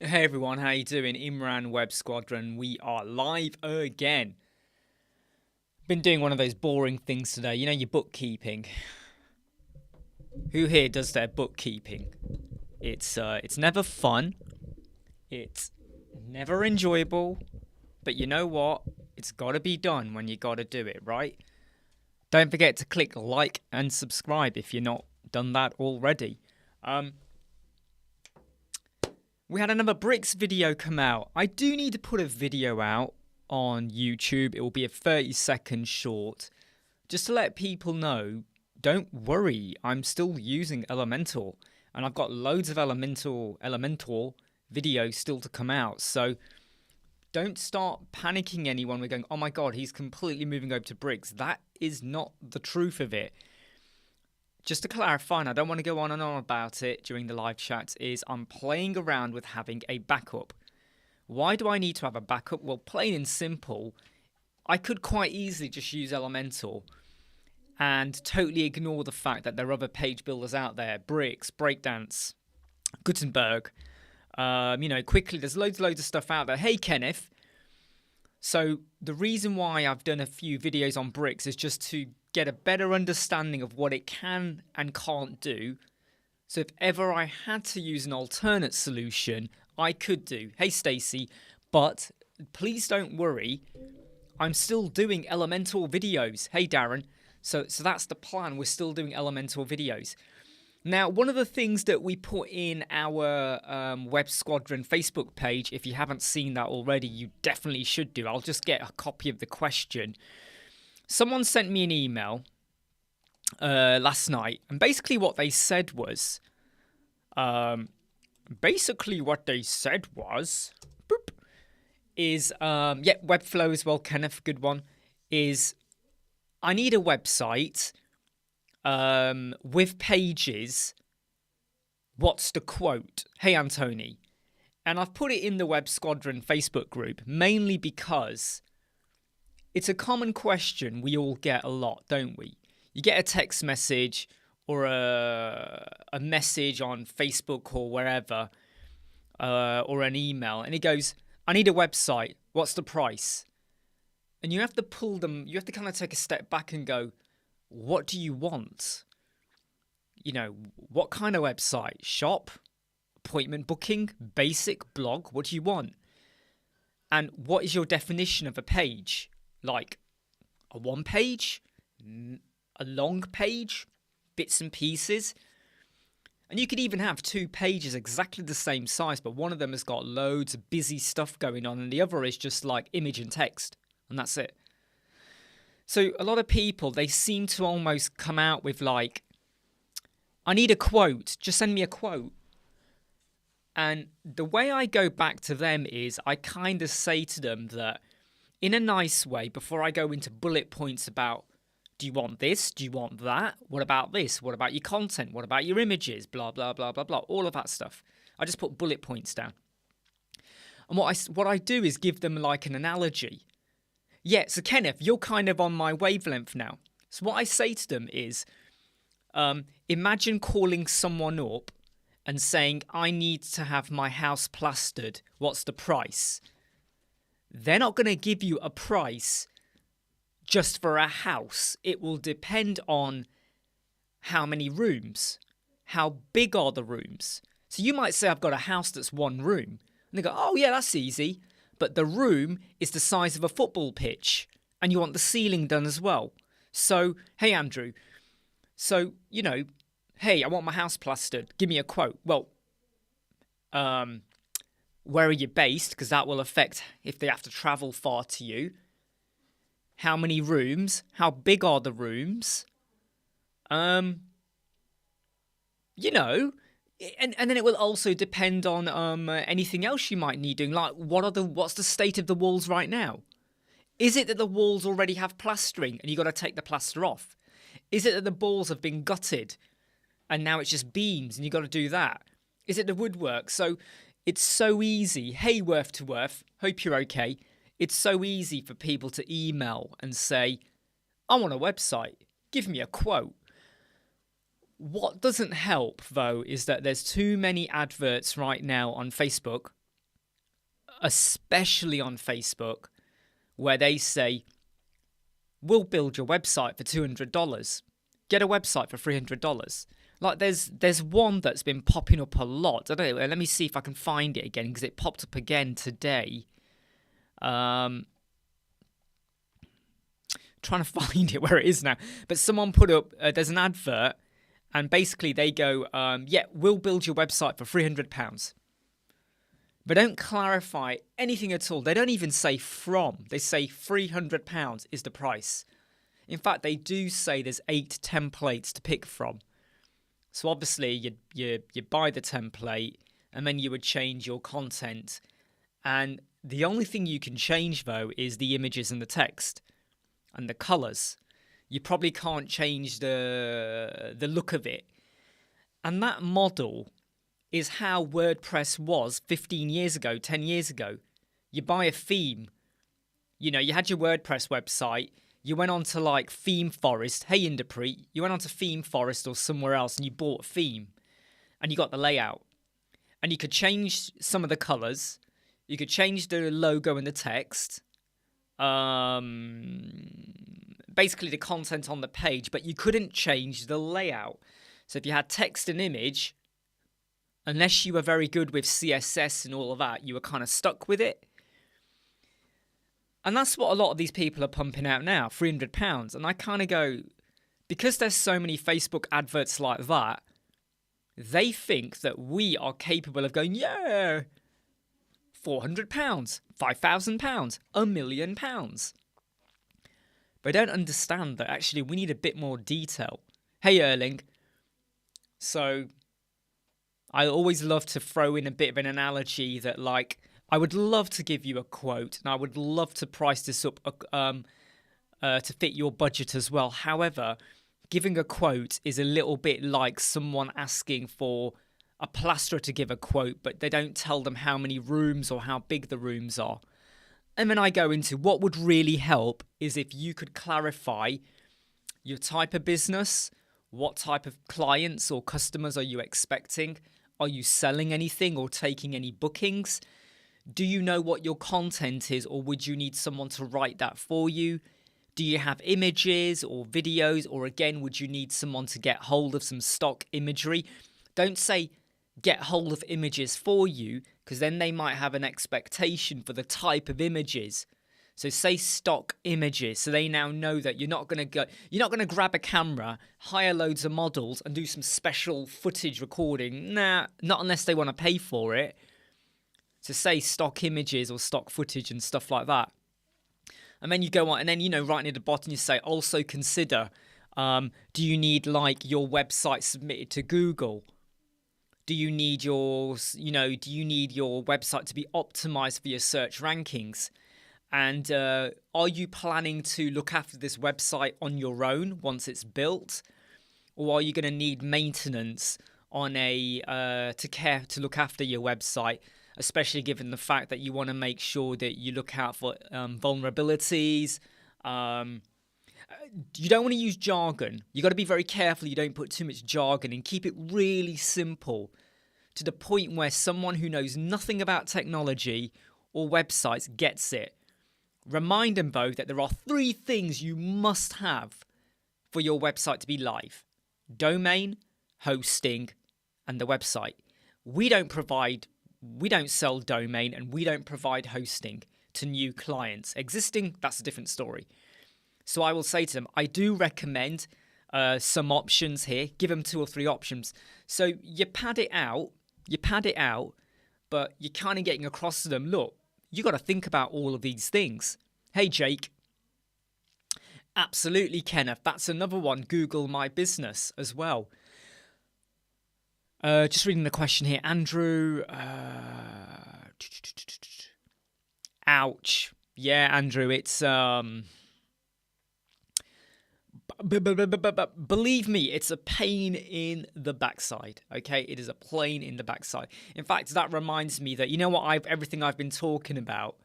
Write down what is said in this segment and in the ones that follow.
Hey everyone, how you doing? Imran Web Squadron. We are live again. Been doing one of those boring things today. You know, your bookkeeping. Who here does their bookkeeping? It's never fun. It's never enjoyable. But you know what? It's got to be done when you got to do it, right? Don't forget to click like and subscribe if you're not done that already. We had another bricks video come out. I do need to put a video out on YouTube. It will be a 30-second short. Just to let people know, don't worry, I'm still using Elementor. And I've got loads of Elementor videos still to come out. So don't start panicking anyone. We're going, oh my god, he's completely moving over to bricks. That is not the truth of it. Just to clarify, and I don't want to go on and on about it during the live chat, is I'm playing around with having a backup. Why do I need to have a backup? Well, plain and simple, I could quite easily just use Elementor and totally ignore the fact that there are other page builders out there. Bricks, Breakdance, Gutenberg. Quickly, there's loads of stuff out there. Hey, Kenneth. So the reason why I've done a few videos on bricks is just to get a better understanding of what it can and can't do. So if ever I had to use an alternate solution, I could do. Hey Stacy, but please don't worry, I'm still doing Elementor videos. Hey Darren, so that's the plan. We're still doing Elementor videos. Now, one of the things that we put in our Web Squadron Facebook page, if you haven't seen that already, you definitely should do. I'll just get a copy of the question. Someone sent me an email last night, and basically what they said was, boop, is, Webflow as well, Kenneth, good one, is I need a website with pages. What's the quote? Hey, Anthony. And I've put it in the Web Squadron Facebook group, mainly because it's a common question we all get a lot, don't we? You get a text message or a message on Facebook or wherever, or an email, and it goes, I need a website. What's the price? And you have to pull them, you have to kind of take a step back and go, what do you want? You know, what kind of website? Shop? Appointment booking? Basic? Blog? What do you want? And what is your definition of a page? Like a one page, a long page, bits and pieces. And you could even have two pages exactly the same size, but one of them has got loads of busy stuff going on and the other is just like image and text, and that's it. So a lot of people, they seem to almost come out with like, I need a quote, just send me a quote. And the way I go back to them is I kind of say to them that in a nice way, before I go into bullet points about, do you want this? Do you want that? What about this? What about your content? What about your images? Blah, blah, blah, blah, blah. All of that stuff. I just put bullet points down. And what I do is give them like an analogy. Yeah, so Kenneth, you're kind of on my wavelength now. So what I say to them is, imagine calling someone up and saying, I need to have my house plastered. What's the price? They're not going to give you a price just for a house. It will depend on how many rooms, how big are the rooms. So you might say, I've got a house that's one room. And they go, oh yeah, that's easy. But the room is the size of a football pitch. And you want the ceiling done as well. So, hey Andrew, so, you know, hey, I want my house plastered. Give me a quote. Well, where are you based? Because that will affect if they have to travel far to you. How many rooms? How big are the rooms? You know, and then it will also depend on anything else you might need doing. Like, what's the state of the walls right now? Is it that the walls already have plastering and you got to take the plaster off? Is it that the walls have been gutted and now it's just beams and you got to do that? Is it the woodwork? So it's so easy. Hey, Worth to Worth, hope you're okay. It's so easy for people to email and say, I want a website. Give me a quote. What doesn't help, though, is that there's too many adverts right now on Facebook. especially on Facebook, where they say, we'll build your website for $200. Get a website for $300. Like there's one that's been popping up a lot. I don't know. Let me see if I can find it again because it popped up again today. Trying to find it where it is now. But someone put up, there's an advert, and basically they go, yeah, we'll build your website for £300. But don't clarify anything at all. They don't even say from. They say £300 is the price. In fact, they do say there's 8 templates to pick from. So obviously you buy the template and then you would change your content. And the only thing you can change though is the images and the text and the colors. You probably can't change the look of it. And that model is how WordPress was 15 years ago, 10 years ago. You buy a theme. You know, you had your WordPress website. You went on to like Theme Forest. Hey, Inderpreet. You went on to Theme Forest or somewhere else and you bought a theme. And you got the layout. And you could change some of the colors. You could change the logo and the text. Basically the content on the page. But you couldn't change the layout. So if you had text and image, unless you were very good with CSS and all of that, you were kind of stuck with it. And that's what a lot of these people are pumping out now, £300. And I kind of go, because there's so many Facebook adverts like that, they think that we are capable of going, yeah, £400, £5,000, £1 million. But I don't understand that actually we need a bit more detail. Hey, Erling. So I always love to throw in a bit of an analogy that, like, I would love to give you a quote and I would love to price this up to fit your budget as well. However, giving a quote is a little bit like someone asking for a plasterer to give a quote, but they don't tell them how many rooms or how big the rooms are. And then I go into what would really help is if you could clarify your type of business, what type of clients or customers are you expecting? Are you selling anything or taking any bookings? Do you know what your content is, or would you need someone to write that for you? Do you have images or videos, or again, would you need someone to get hold of some stock imagery? Don't say get hold of images for you, because then they might have an expectation for the type of images. So say stock images, so they now know that you're not going to grab a camera, hire loads of models and do some special footage recording. Nah, not unless they want to pay for it. So say stock images or stock footage and stuff like that. And then you go on, and then, right near the bottom you say, also consider, do you need like your website submitted to Google? Do you need your website to be optimized for your search rankings? And are you planning to look after this website on your own once it's built? Or are you going to need maintenance on to look after your website, especially given the fact that you want to make sure that you look out for vulnerabilities? You don't want to use jargon. You got to be very careful you don't put too much jargon, and keep it really simple to the point where someone who knows nothing about technology or websites gets it. Remind them, though, that there are 3 things you must have for your website to be live: domain, hosting, and the website. We don't sell domain, and we don't provide hosting to new clients. Existing, that's a different story. So I will say to them, I do recommend some options here. Give them 2 or 3 options. So you pad it out, but you're kind of getting across to them, look, you got to think about all of these things. Hey, Jake. Absolutely, Kenneth. That's another one. Google My Business as well. Just reading the question here. Andrew. Ouch. Yeah, Andrew, it's... Believe me, it's a pain in the backside, okay? It is a pain in the backside. In fact, that reminds me that, everything I've been talking about,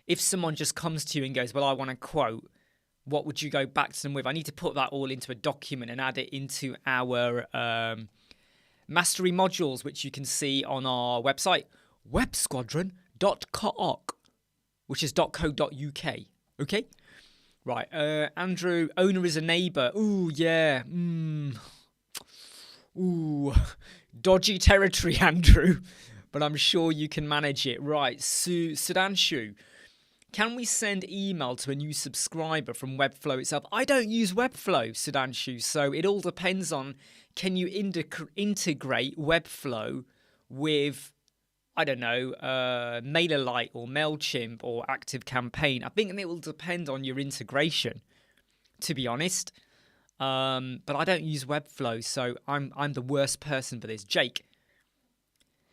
if someone just comes to you and goes, well, I want a quote, what would you go back to them with? I need to put that all into a document and add it into our mastery modules, which you can see on our website, websquadron.co.uk. which is .co.uk. Okay? Right. Andrew, owner is a neighbour. Ooh, yeah. Ooh. Dodgy territory, Andrew. But I'm sure you can manage it. Right. Sudanshu. Can we send email to a new subscriber from Webflow itself? I don't use Webflow, Sudanshu, so it all depends on, can you integrate Webflow with, I don't know, MailerLite or MailChimp or ActiveCampaign? I think it will depend on your integration, to be honest. But I don't use Webflow, so I'm the worst person for this. Jake.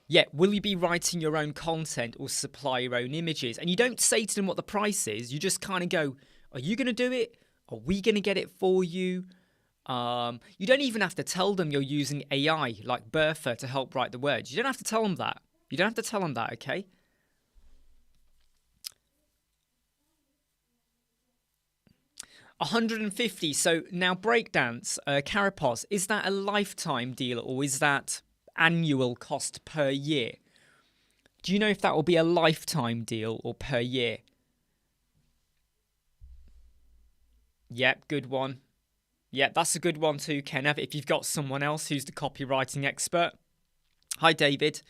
Yeah, will you be writing your own content or supply your own images? And you don't say to them what the price is. You just kind of go, are you going to do it? Are we going to get it for you? You don't even have to tell them you're using AI like Bertha to help write the words. You don't have to tell them that. You don't have to tell them that, okay? $150. So now breakdance, Carapos, is that a lifetime deal or is that annual cost per year? Do you know if that will be a lifetime deal or per year? Yep, good one. Yep, that's a good one too, Kenneth, if you've got someone else who's the copywriting expert. Hi, David.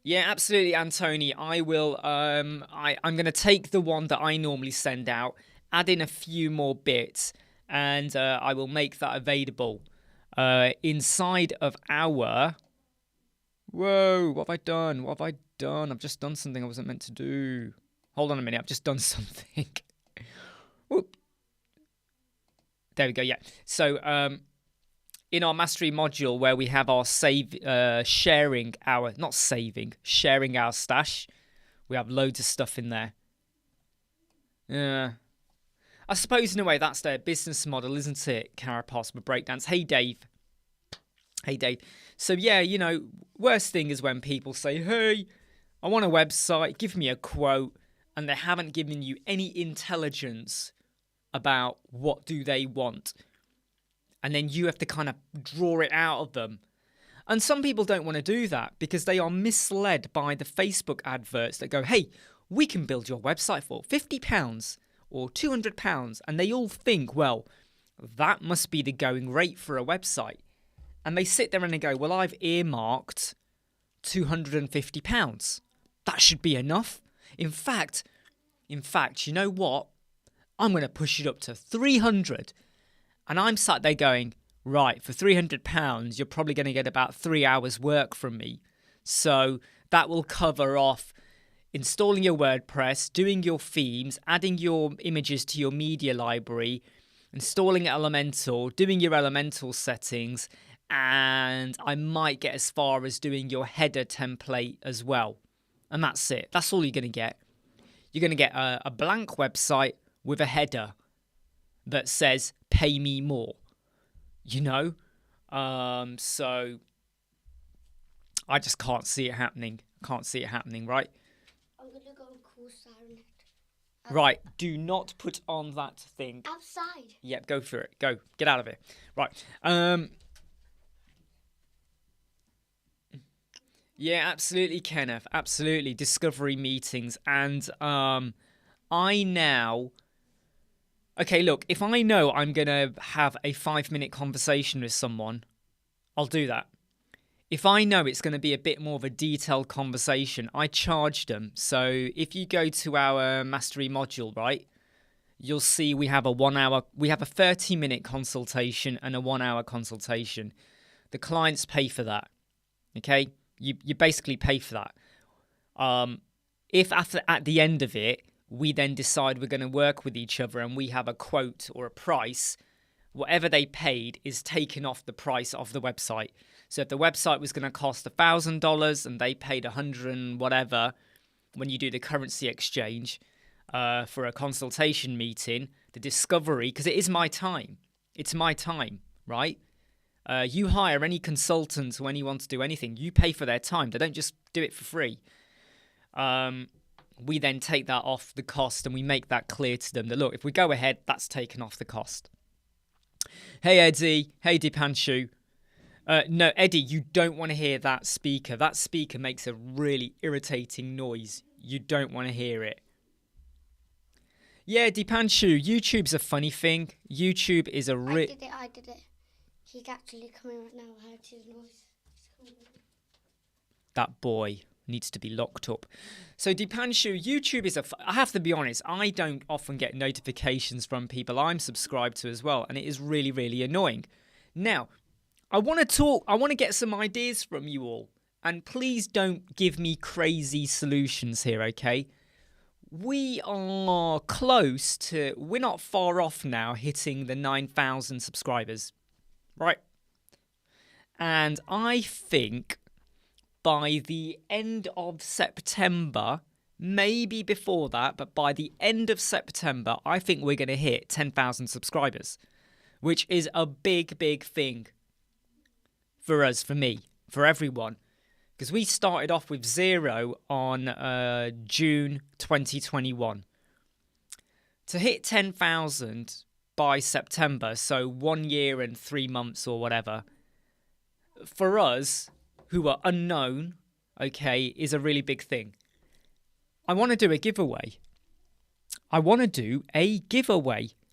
Yeah, absolutely, Anthony. I will. I'm going to take the one that I normally send out, add in a few more bits, and I will make that available inside of our. Whoa! What have I done? What have I done? I've just done something I wasn't meant to do. Hold on a minute. I've just done something. Whoop. There we go. Yeah. So in our mastery module where we have our sharing our stash, we have loads of stuff in there. Yeah. I suppose in a way that's their business model, isn't it? Carapos with breakdance. Hey, Dave. Hey, Dave. So yeah, you know, worst thing is when people say, hey, I want a website, give me a quote, and they haven't given you any intelligence about what do they want. And then you have to kind of draw it out of them. And some people don't want to do that because they are misled by the Facebook adverts that go, hey, we can build your website for £50 or £200. And they all think, well, that must be the going rate for a website. And they sit there and they go, well, I've earmarked £250. That should be enough. In fact, you know what? I'm going to push it up to 300. And I'm sat there going, right, for £300, you're probably going to get about 3 hours work from me. So that will cover off installing your WordPress, doing your themes, adding your images to your media library, installing Elementor, doing your Elementor settings, and I might get as far as doing your header template as well. And that's it. That's all you're going to get. You're going to get a blank website with a header that says, pay me more. You know? So I just can't see it happening. Can't see it happening, right? I'm going to go and call Siren. Right, do not put on that thing. Outside. Yep, go for it. Go. Get out of here. Right. Yeah, absolutely, Kenneth. Absolutely. Discovery meetings. And I now... Okay, look, if I know I'm going to have a 5-minute conversation with someone, I'll do that. If I know it's going to be a bit more of a detailed conversation, I charge them. So if you go to our mastery module, right, you'll see we have a 30-minute consultation and a 1-hour consultation. The clients pay for that. Okay? You basically pay for that. If at the end of it, we then decide we're going to work with each other and we have a quote or a price, whatever they paid is taken off the price of the website. So if the website was going to cost $1,000 and they paid 100 and whatever, when you do the currency exchange for a consultation meeting, the discovery, because it is my time. It's my time, right? You hire any consultant or anyone to do anything, you pay for their time. They don't just do it for free. We then take that off the cost and we make that clear to them that, look, if we go ahead, that's taken off the cost. Hey, Eddie. Hey, Dipanshu. No, Eddie, you don't want to hear that speaker. That speaker makes a really irritating noise. You don't want to hear it. Yeah, Dipanshu, YouTube's a funny thing. YouTube is a I did it. He's actually coming right now. I heard his noise. That boy needs to be locked up. So Dipanshu, YouTube is I have to be honest, I don't often get notifications from people I'm subscribed to as well, and it is really, really annoying. Now, I want to get some ideas from you all, and please don't give me crazy solutions here, okay? We're not far off now hitting the 9,000 subscribers, right? And I think by the end of September, maybe before that, but by the end of September, I think we're going to hit 10,000 subscribers, which is a big, big thing for us, for me, for everyone. Because we started off with 0 on June 2021. To hit 10,000 by September, so 1 year and 3 months or whatever, for us, who are unknown, okay, is a really big thing. I want to do a giveaway.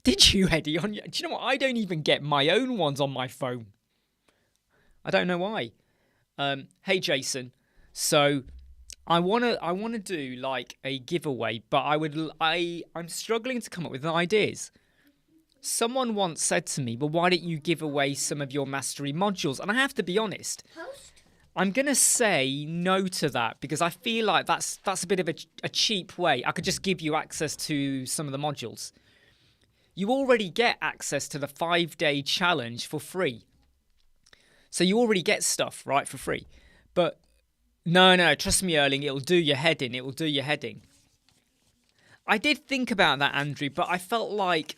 Did you, Eddie? Do you know what? I don't even get my own ones on my phone. I don't know why. Hey Jason, so I wanna do like a giveaway, but I'm struggling to come up with ideas. Someone once said to me, "Well, why don't you give away some of your mastery modules?" And I have to be honest, I'm gonna say no to that because I feel like that's a bit of a cheap way. I could just give you access to some of the modules. You already get access to the 5-day challenge for free. So you already get stuff, right, for free. But no, trust me, Erling, it'll do your head in. I did think about that, Andrew, but I felt like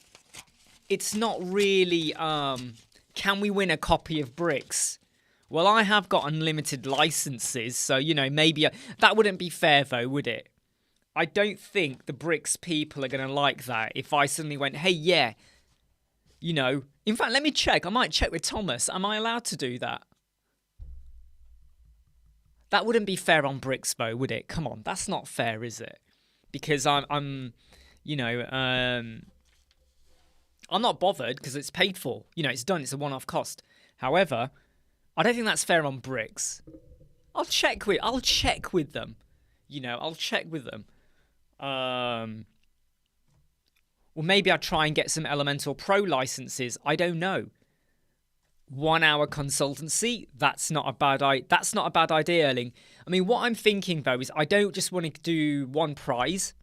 it's not really, can we win a copy of Bricks? Well, I have got unlimited licenses, so, maybe that wouldn't be fair, though, would it? I don't think the Bricks people are going to like that if I suddenly went, hey, yeah, in fact, let me check. I might check with Thomas. Am I allowed to do that? That wouldn't be fair on Bricks, though, would it? Come on, that's not fair, is it? Because I'm not bothered because it's paid for. It's done. It's a one-off cost. However, I don't think that's fair on Bricks. I'll check with them. I'll check with them. Well, maybe I'll try and get some Elementor Pro licenses. I don't know. 1 hour consultancy. That's not a bad idea, Erling. I mean, what I'm thinking though is I don't just want to do one prize.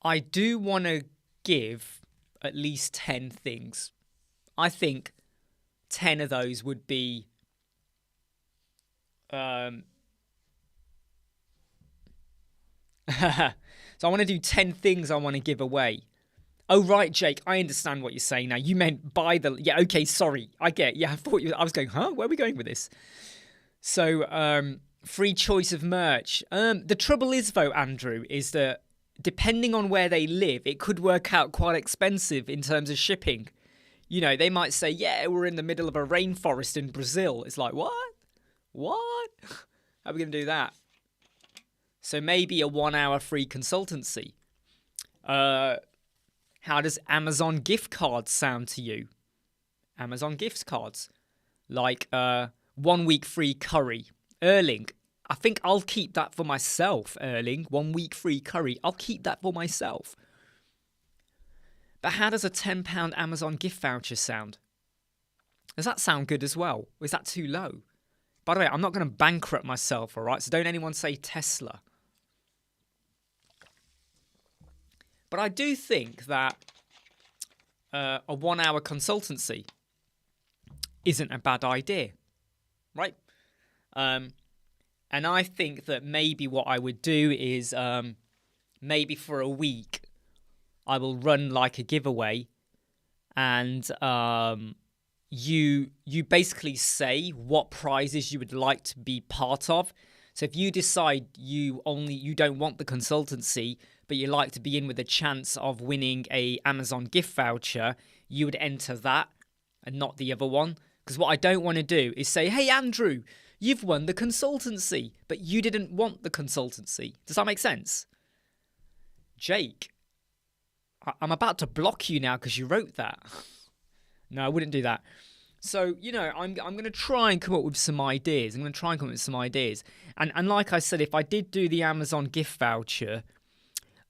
I do want to give at least 10 things. I think 10 of those would be so I want to do 10 things I want to give away. Oh, right, Jake, I understand what you're saying now. You meant buy the... Yeah, okay, sorry. I get... Yeah, I was going, huh? Where are we going with this? So, free choice of merch. The trouble is, though, Andrew, is that depending on where they live, it could work out quite expensive in terms of shipping. They might say, yeah, we're in the middle of a rainforest in Brazil. It's like, what? How are we going to do that? So maybe a 1 hour free consultancy. How does Amazon gift cards sound to you? Amazon gift cards. Like 1 week free curry. Erling, I think I'll keep that for myself, Erling. 1 week free curry. I'll keep that for myself. But how does a £10 Amazon gift voucher sound? Does that sound good as well? Or is that too low? By the way, I'm not going to bankrupt myself, all right? So don't anyone say Tesla. But I do think that a 1 hour consultancy isn't a bad idea, right? And I think that maybe what I would do is maybe for a week I will run like a giveaway, and you basically say what prizes you would like to be part of. So if you decide you don't want the consultancy, but you like to be in with a chance of winning a Amazon gift voucher, you would enter that, and not the other one. Because what I don't want to do is say, hey, Andrew, you've won the consultancy, but you didn't want the consultancy. Does that make sense? Jake, I'm about to block you now because you wrote that. No, I wouldn't do that. So, I'm going to try and come up with some ideas. And like I said, if I did do the Amazon gift voucher,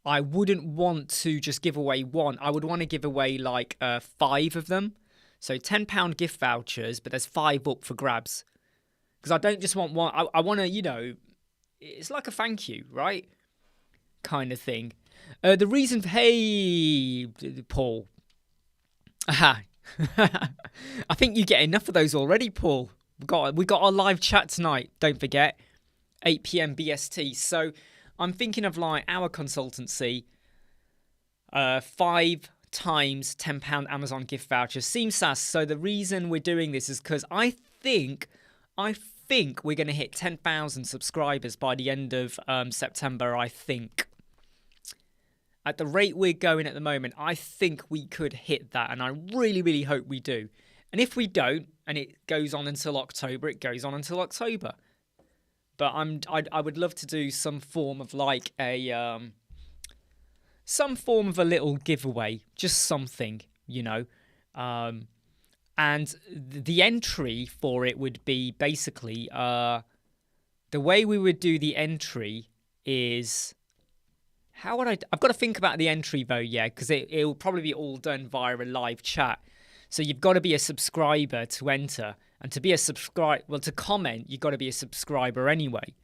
I wouldn't want to just give away one. I would want to give away like 5 of them. So £10 gift vouchers, but there's 5 up for grabs. Because I don't just want one. I want to, it's like a thank you, right? Kind of thing. The reason for, hey, Paul. Aha. I think you get enough of those already, Paul. We got our live chat tonight. Don't forget, 8 p.m. BST. So I'm thinking of like our consultancy, 5 times £10 Amazon gift voucher. Seems sass. So the reason we're doing this is because I think we're going to hit 10,000 subscribers by the end of September. I think. At the rate we're going at the moment, I think we could hit that, and I really, really hope we do. And if we don't, and it goes on until October, it goes on until October. But I would love to do some form of like a little giveaway, just something, And the entry for it would be basically the way we would do the entry is. How would I've got to think about the entry though, yeah, because it'll probably be all done via a live chat. So you've got to be a subscriber to enter, and to be a to comment, you've got to be a subscriber anyway.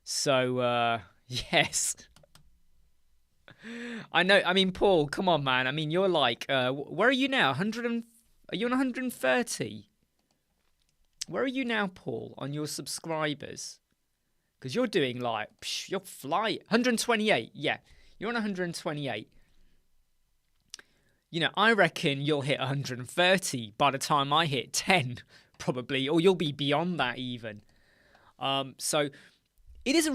So yes, I know. I mean, Paul, come on, man. I mean, you're like, where are you now? Are you on 130? Where are you now, Paul, on your subscribers? Because you're doing like, you're flying. 128, yeah. You're on 128. I reckon you'll hit 130 by the time I hit 10, probably. Or you'll be beyond that even. So it is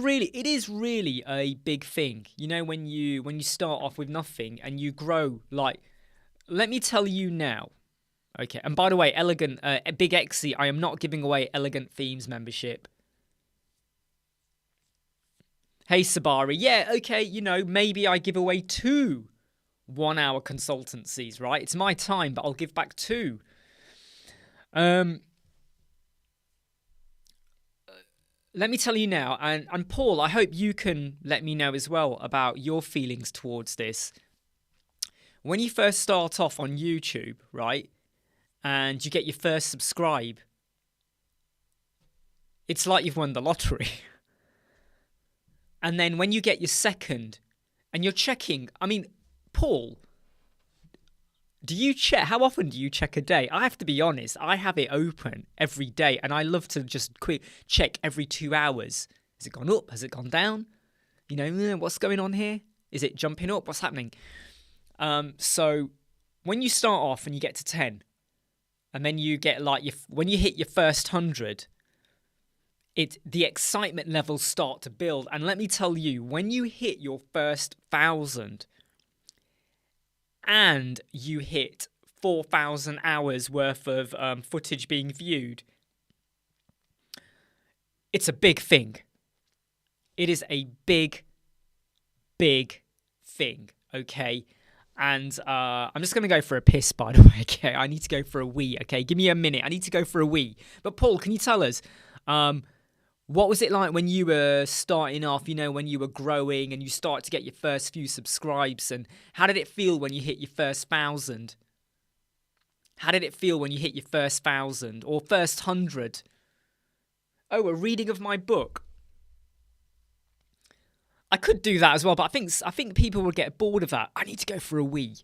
really a big thing. When you start off with nothing and you grow, like, let me tell you now. Okay, and by the way, Big Exy, I am not giving away Elegant Themes membership. Hey, Sabari, yeah, okay, maybe I give away 2 1-hour consultancies, right? It's my time, but I'll give back 2. Let me tell you now, and Paul, I hope you can let me know as well about your feelings towards this. When you first start off on YouTube, right, and you get your first subscribe, it's like you've won the lottery. And then when you get your second, and you're checking, I mean, Paul, do you check? How often do you check a day? I have to be honest. I have it open every day, and I love to just quick check every 2 hours. Has it gone up? Has it gone down? What's going on here? Is it jumping up? What's happening? So when you start off and you get to 10, and then you get like when you hit your first 100. The excitement levels start to build. And let me tell you, when you hit your first 1,000 and you hit 4,000 hours worth of footage being viewed, it's a big thing. It is a big, big thing, okay? And I'm just going to go for a piss, by the way, okay? I need to go for a wee, okay? Give me a minute. I need to go for a wee. But Paul, can you tell us... what was it like when you were starting off, when you were growing and you start to get your first few subscribes? And how did it feel when you hit your first 1,000? How did it feel when you hit your first 1,000 or first 100? Oh, a reading of my book. I could do that as well, but I think people would get bored of that. I need to go for a wee.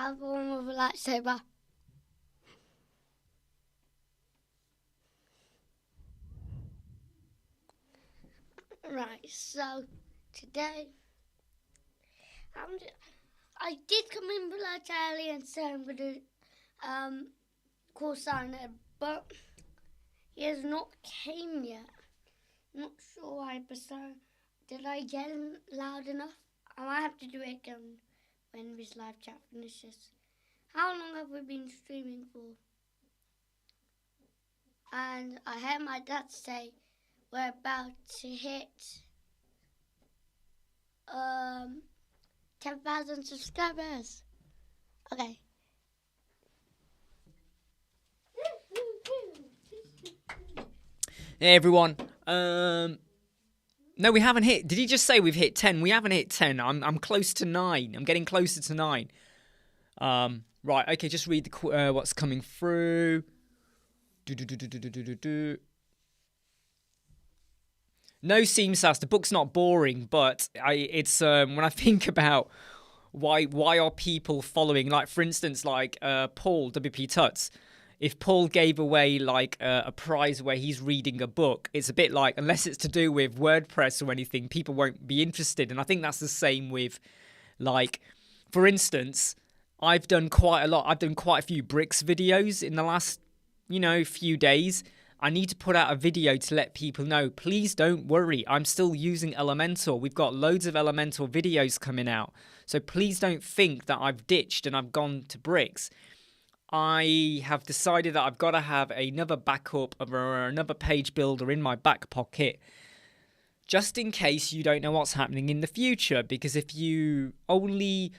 I'm born with a lightsaber. Right, so today I did come in blood early and say I'm going to call Santa, but he has not came yet. I'm not sure why, but so did I get him loud enough? I might have to do it again when this live chat finishes. How long have we been streaming for? And I heard my dad say we're about to hit 10,000 subscribers. Okay. Hey everyone. No, we haven't hit. Did he just say we've hit 10? We haven't hit 10. I'm close to 9. I'm getting closer to 9. Right. Okay. Just read the what's coming through. No, Seamsass. The book's not boring, but it's when I think about why are people following, like for instance, like Paul WP Tuts. If Paul gave away like a prize where he's reading a book, it's a bit like, unless it's to do with WordPress or anything, people won't be interested. And I think that's the same with, like, for instance, I've done quite a lot. I've done quite a few bricks videos in the last, few days. I need to put out a video to let people know, please don't worry, I'm still using Elementor. We've got loads of Elementor videos coming out. So please don't think that I've ditched and I've gone to bricks. I have decided that I've got to have another backup of another page builder in my back pocket, just in case you don't know what's happening in the future. Because if you only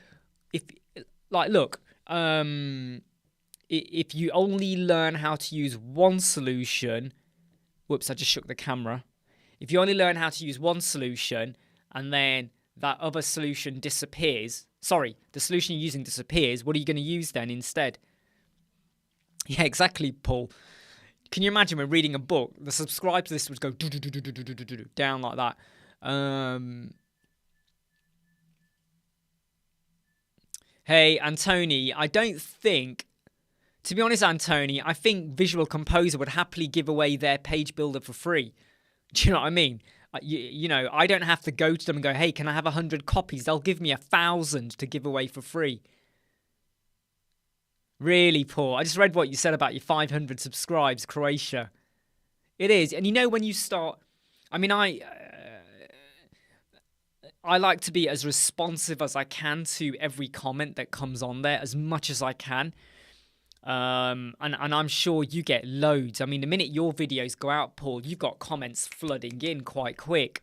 learn how to use one solution, whoops, I just shook the camera. If you only learn how to use one solution and then that other solution disappears, the solution you're using disappears, what are you going to use then instead? Yeah, exactly, Paul. Can you imagine when reading a book, the subscribe to this would go down like that. Hey, Antony, I don't think, to be honest, Antony, I think Visual Composer would happily give away their page builder for free. Do you know what I mean? I don't have to go to them and go, hey, can I have 100 copies? They'll give me 1,000 to give away for free. Really, Paul. I just read what you said about your 500 subscribes, Croatia. It is. And when you start, I mean, I like to be as responsive as I can to every comment that comes on there, as much as I can. And I'm sure you get loads. I mean, the minute your videos go out, Paul, you've got comments flooding in quite quick.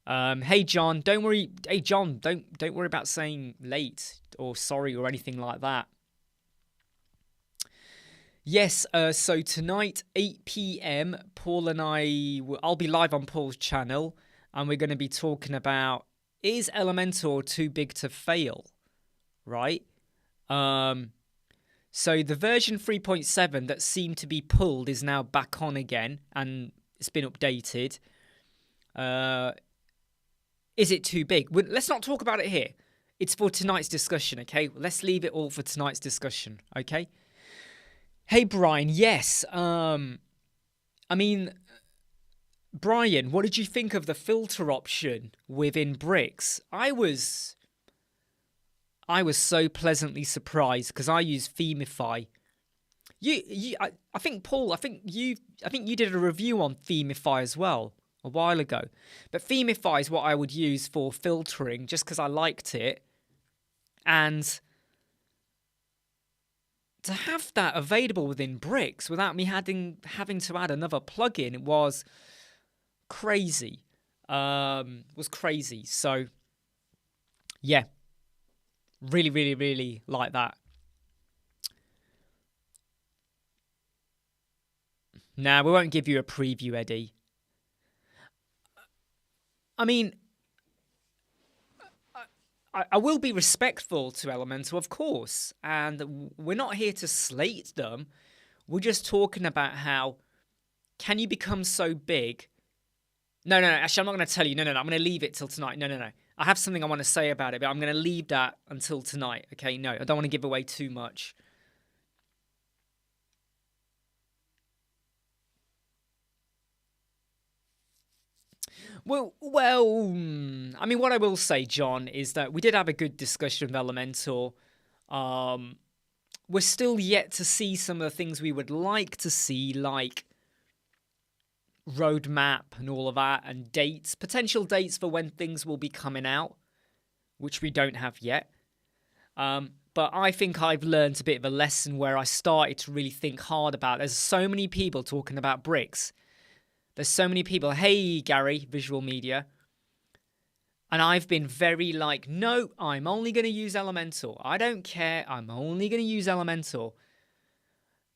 Hey, John, don't worry. Hey, John, don't worry about saying late or sorry or anything like that. Yes, so tonight, 8 p.m, Paul and I'll be live on Paul's channel, and we're going to be talking about, is Elementor too big to fail, right? So the version 3.7 that seemed to be pulled is now back on again, and it's been updated. Is it too big? Let's not talk about it here. It's for tonight's discussion, okay? Let's leave it all for tonight's discussion, okay? Hey, Brian, yes. I mean, Brian, what did you think of the filter option within bricks? I was so pleasantly surprised because I use Themify. I think, Paul, I think you did a review on Themify as well a while ago. But Themify is what I would use for filtering just because I liked it. And to have that available within bricks without me having to add another plugin, it was crazy. So, yeah. Really, really, really like that. Nah, we won't give you a preview, Eddie. I mean, I will be respectful to Elementor, of course, and we're not here to slate them. We're just talking about how, can you become so big? No, actually, I'm not going to tell you. No, I'm going to leave it till tonight. No. I have something I want to say about it, but I'm going to leave that until tonight. Okay, no, I don't want to give away too much. Well, I mean, what I will say, John, is that we did have a good discussion with Elementor. We're still yet to see some of the things we would like to see, like roadmap and all of that, and dates, potential dates for when things will be coming out, which we don't have yet. But I think I've learned a bit of a lesson where I started to really think hard about it. There's so many people talking about bricks. There's so many people, hey, Gary, visual media. And I've been very like, no, I'm only going to use Elementor. I don't care. I'm only going to use Elementor.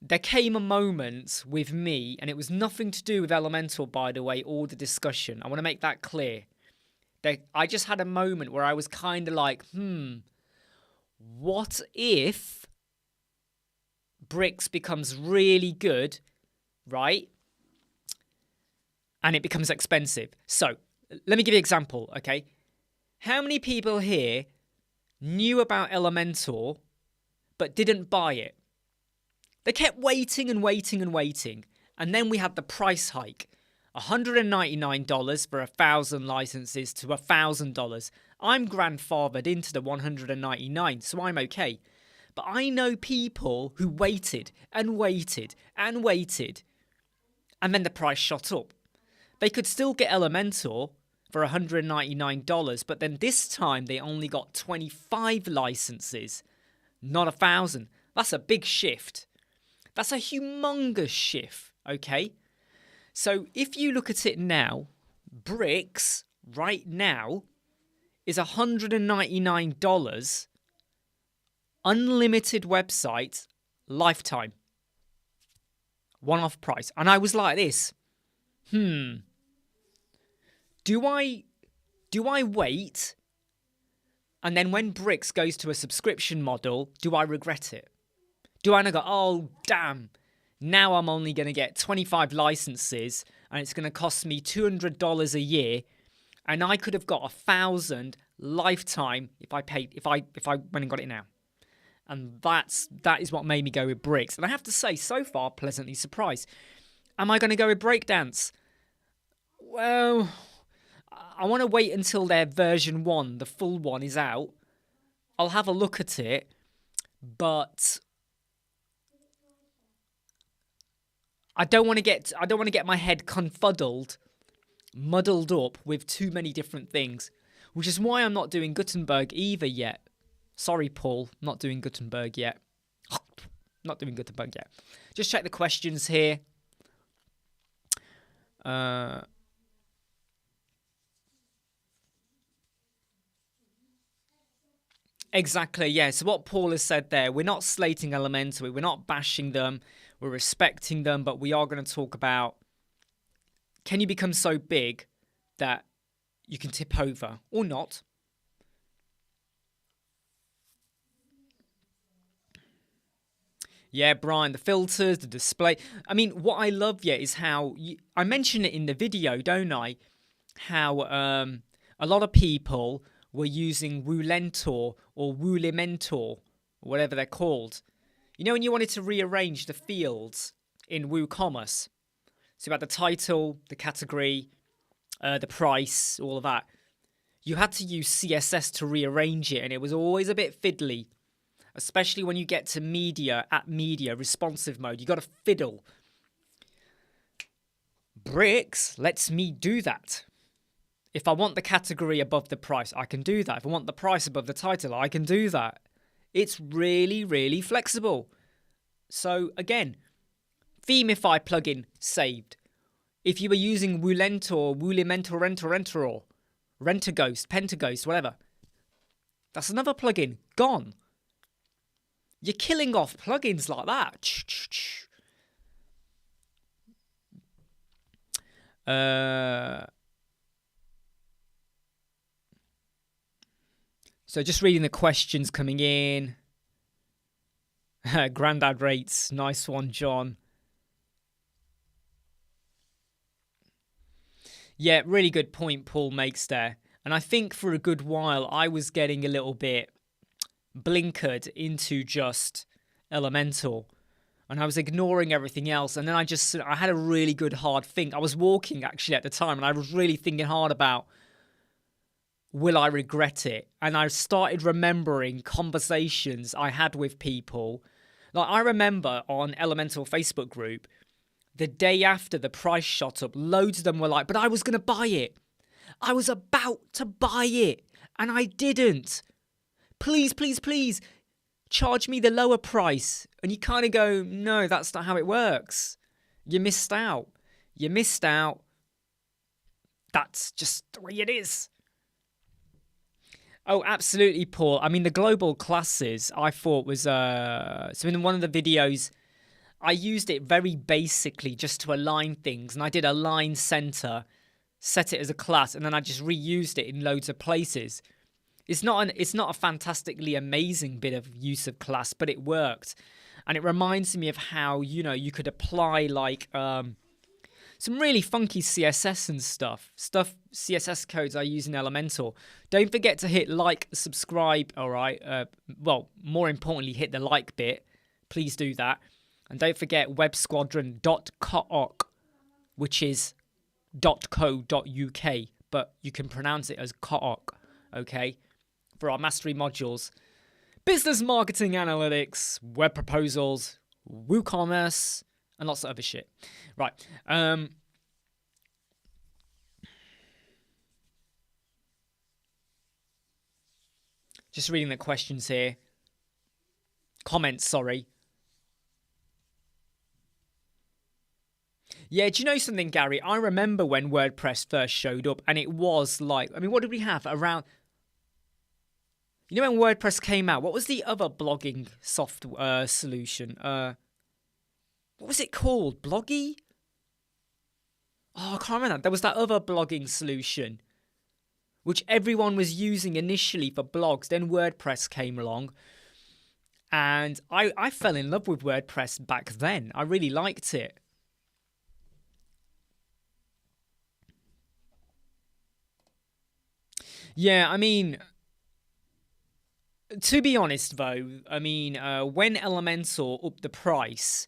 There came a moment with me, and it was nothing to do with Elementor, by the way, or the discussion. I want to make that clear. I just had a moment where I was kind of like, what if bricks becomes really good, right? And it becomes expensive. So, let me give you an example, okay? How many people here knew about Elementor but didn't buy it? They kept waiting and waiting and waiting. And then we had the price hike. $199 for 1,000 licenses to $1,000. I'm grandfathered into the 199, so I'm okay. But I know people who waited and waited and waited, and then the price shot up. They could still get Elementor for $199, but then this time they only got 25 licenses, not 1,000. That's a big shift. That's a humongous shift, okay? So if you look at it now, bricks right now is $199, unlimited website, lifetime, one-off price. And I was like this, do I wait, and then when bricks goes to a subscription model, do I regret it? Do I go, oh, damn, now I'm only going to get 25 licenses and it's going to cost me $200 a year, and I could have got 1,000 lifetime if I went and got it now. And that is what made me go with bricks. And I have to say, so far, pleasantly surprised. Am I going to go with breakdance? Well, I want to wait until their version 1, the full one, is out. I'll have a look at it, but I don't want to get my head confuddled, muddled up with too many different things, which is why I'm not doing Gutenberg either yet. Sorry, Paul, not doing Gutenberg yet. Not doing Gutenberg yet. Just check the questions here. Exactly, yeah. So what Paul has said there, we're not slating Elementor, we're not bashing them, we're respecting them, but we are going to talk about, can you become so big that you can tip over or not? Yeah, Brian, the filters, the display. I mean, what I love, is how, I mentioned it in the video, don't I? How a lot of people were using Woolentor or Woolementor, or whatever they're called. You know when you wanted to rearrange the fields in WooCommerce? So about the title, the category, the price, all of that. You had to use CSS to rearrange it, and it was always a bit fiddly. Especially when you get to media, responsive mode. You got to fiddle. Bricks lets me do that. If I want the category above the price, I can do that. If I want the price above the title, I can do that. It's really, really flexible. So again, Themify plugin saved. If you were using Woolentor, Woolementor, Rentaghost, Pentaghost, whatever, that's another plugin gone. You're killing off plugins like that. So just reading the questions coming in. Grandad rates. Nice one, John. Yeah, really good point Paul makes there. And I think for a good while, I was getting a little bit blinkered into just Elementor. And I was ignoring everything else. And then I had a really good hard think. I was walking actually at the time, and I was really thinking hard about, will I regret it? And I started remembering conversations I had with people. Like, I remember on Elementor Facebook group, the day after the price shot up, loads of them were like, but I was going to buy it. I was about to buy it, and I didn't. Please, please, please, charge me the lower price. And you kind of go, no, that's not how it works. You missed out. You missed out. That's just the way it is. Oh, absolutely, Paul. I mean, the global classes I thought was... So in one of the videos, I used it very basically just to align things. And I did align center, set it as a class, and then I just reused it in loads of places. It's not a fantastically amazing bit of use of class, but it worked. And it reminds me of how, you could apply like some really funky CSS and stuff, CSS codes I use in Elementor. Don't forget to hit like, subscribe, all right? Well, more importantly, hit the like bit. Please do that. And don't forget websquadron.cook, which is .co.uk, but you can pronounce it as cook, okay? For our mastery modules. Business marketing analytics, web proposals, WooCommerce, and lots of other shit. Right. Just reading the questions here. Comments, sorry. Yeah, do you know something, Gary? I remember when WordPress first showed up, and it was like, I mean, what did we have around... You know when WordPress came out, what was the other blogging software solution? What was it called? Bloggy? Oh, I can't remember that. There was that other blogging solution, which everyone was using initially for blogs. Then WordPress came along, and I fell in love with WordPress back then. I really liked it. Yeah, I mean... To be honest, though, I mean, when Elementor upped the price,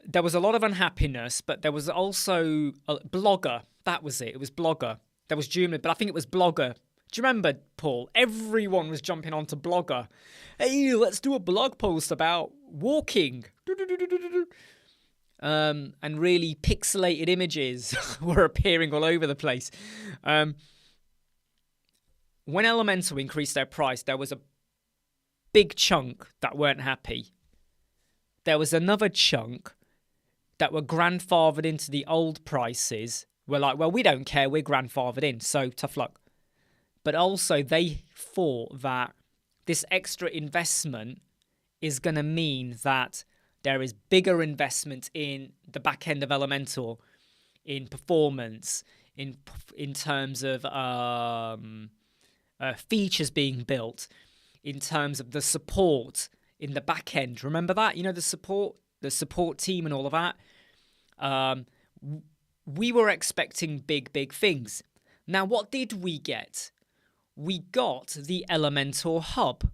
there was a lot of unhappiness, but there was also Blogger. That was it. It was Blogger. There was Joomla, but I think it was Blogger. Do you remember, Paul? Everyone was jumping onto Blogger. Hey, let's do a blog post about walking. And really pixelated images were appearing all over the place. When Elementor increased their price, there was a big chunk that weren't happy. There was another chunk that were grandfathered into the old prices. We're like, well, we don't care. We're grandfathered in, so tough luck. But also, they thought that this extra investment is going to mean that there is bigger investment in the back end of Elementor, in performance, in terms of... features being built, in terms of the support in the back end. Remember that? You know, the support team and all of that. We were expecting big things. Now, what did we get? We got the Elementor hub,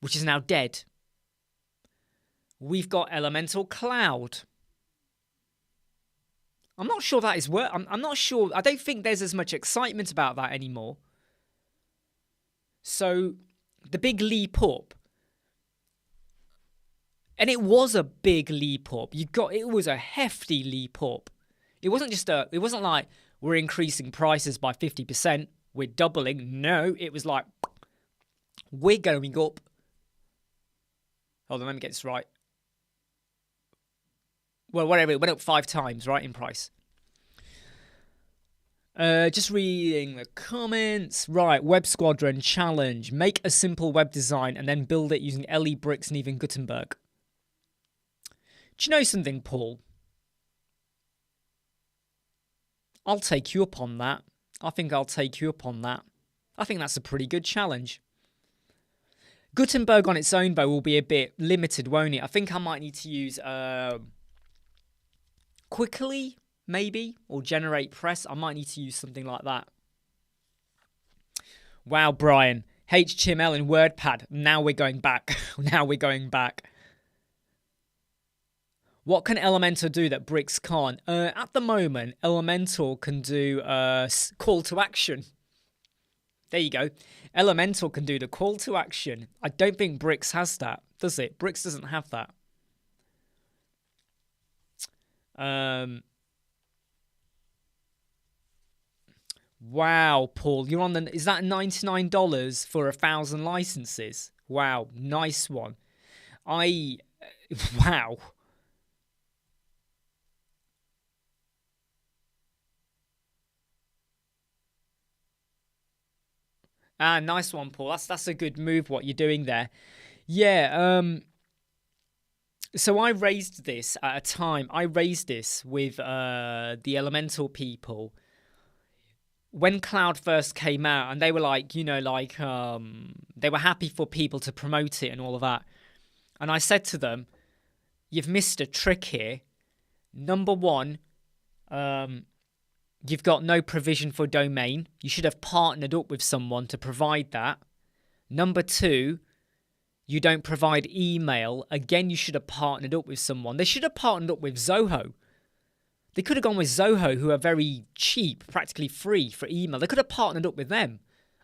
which is now dead. We've got Elementor Cloud. I'm not sure that is worth. I'm not sure. I don't think there's as much excitement about that anymore. So the big leap up, and it was a big leap up. It was a hefty leap up. It wasn't like we're increasing prices by 50%. We're doubling. No, it was like we're going up. Hold on, let me get this right. Well, whatever, it went up 5 times, right, in price. Just reading the comments. Right, Web Squadron challenge. Make a simple web design and then build it using LE bricks and even Gutenberg. Do you know something, Paul? I'll take you up on that. I think I'll take you up on that. I think that's a pretty good challenge. Gutenberg on its own, though, will be a bit limited, won't it? I think I might need to use... Quickly, maybe, or generate press. I might need to use something like that. Wow, Brian. HTML in WordPad. Now we're going back. Now we're going back. What can Elementor do that Bricks can't? At the moment, Elementor can do call to action. There you go. Elementor can do the call to action. I don't think Bricks has that, does it? Bricks doesn't have that. Wow, Paul, you're on the. Is that $99 for 1,000 licenses? Wow, nice one. Wow. Nice one, Paul. That's a good move. What you're doing there. Yeah. So I raised this at a time. I raised this with the Elementor people when Cloud first came out, and they were like, they were happy for people to promote it and all of that. And I said to them, "You've missed a trick here. Number one, you've got no provision for domain. You should have partnered up with someone to provide that. Number two, you don't provide email. Again, you should have partnered up with someone. They should have partnered up with Zoho. They could have gone with Zoho, who are very cheap, practically free for email. They could have partnered up with them.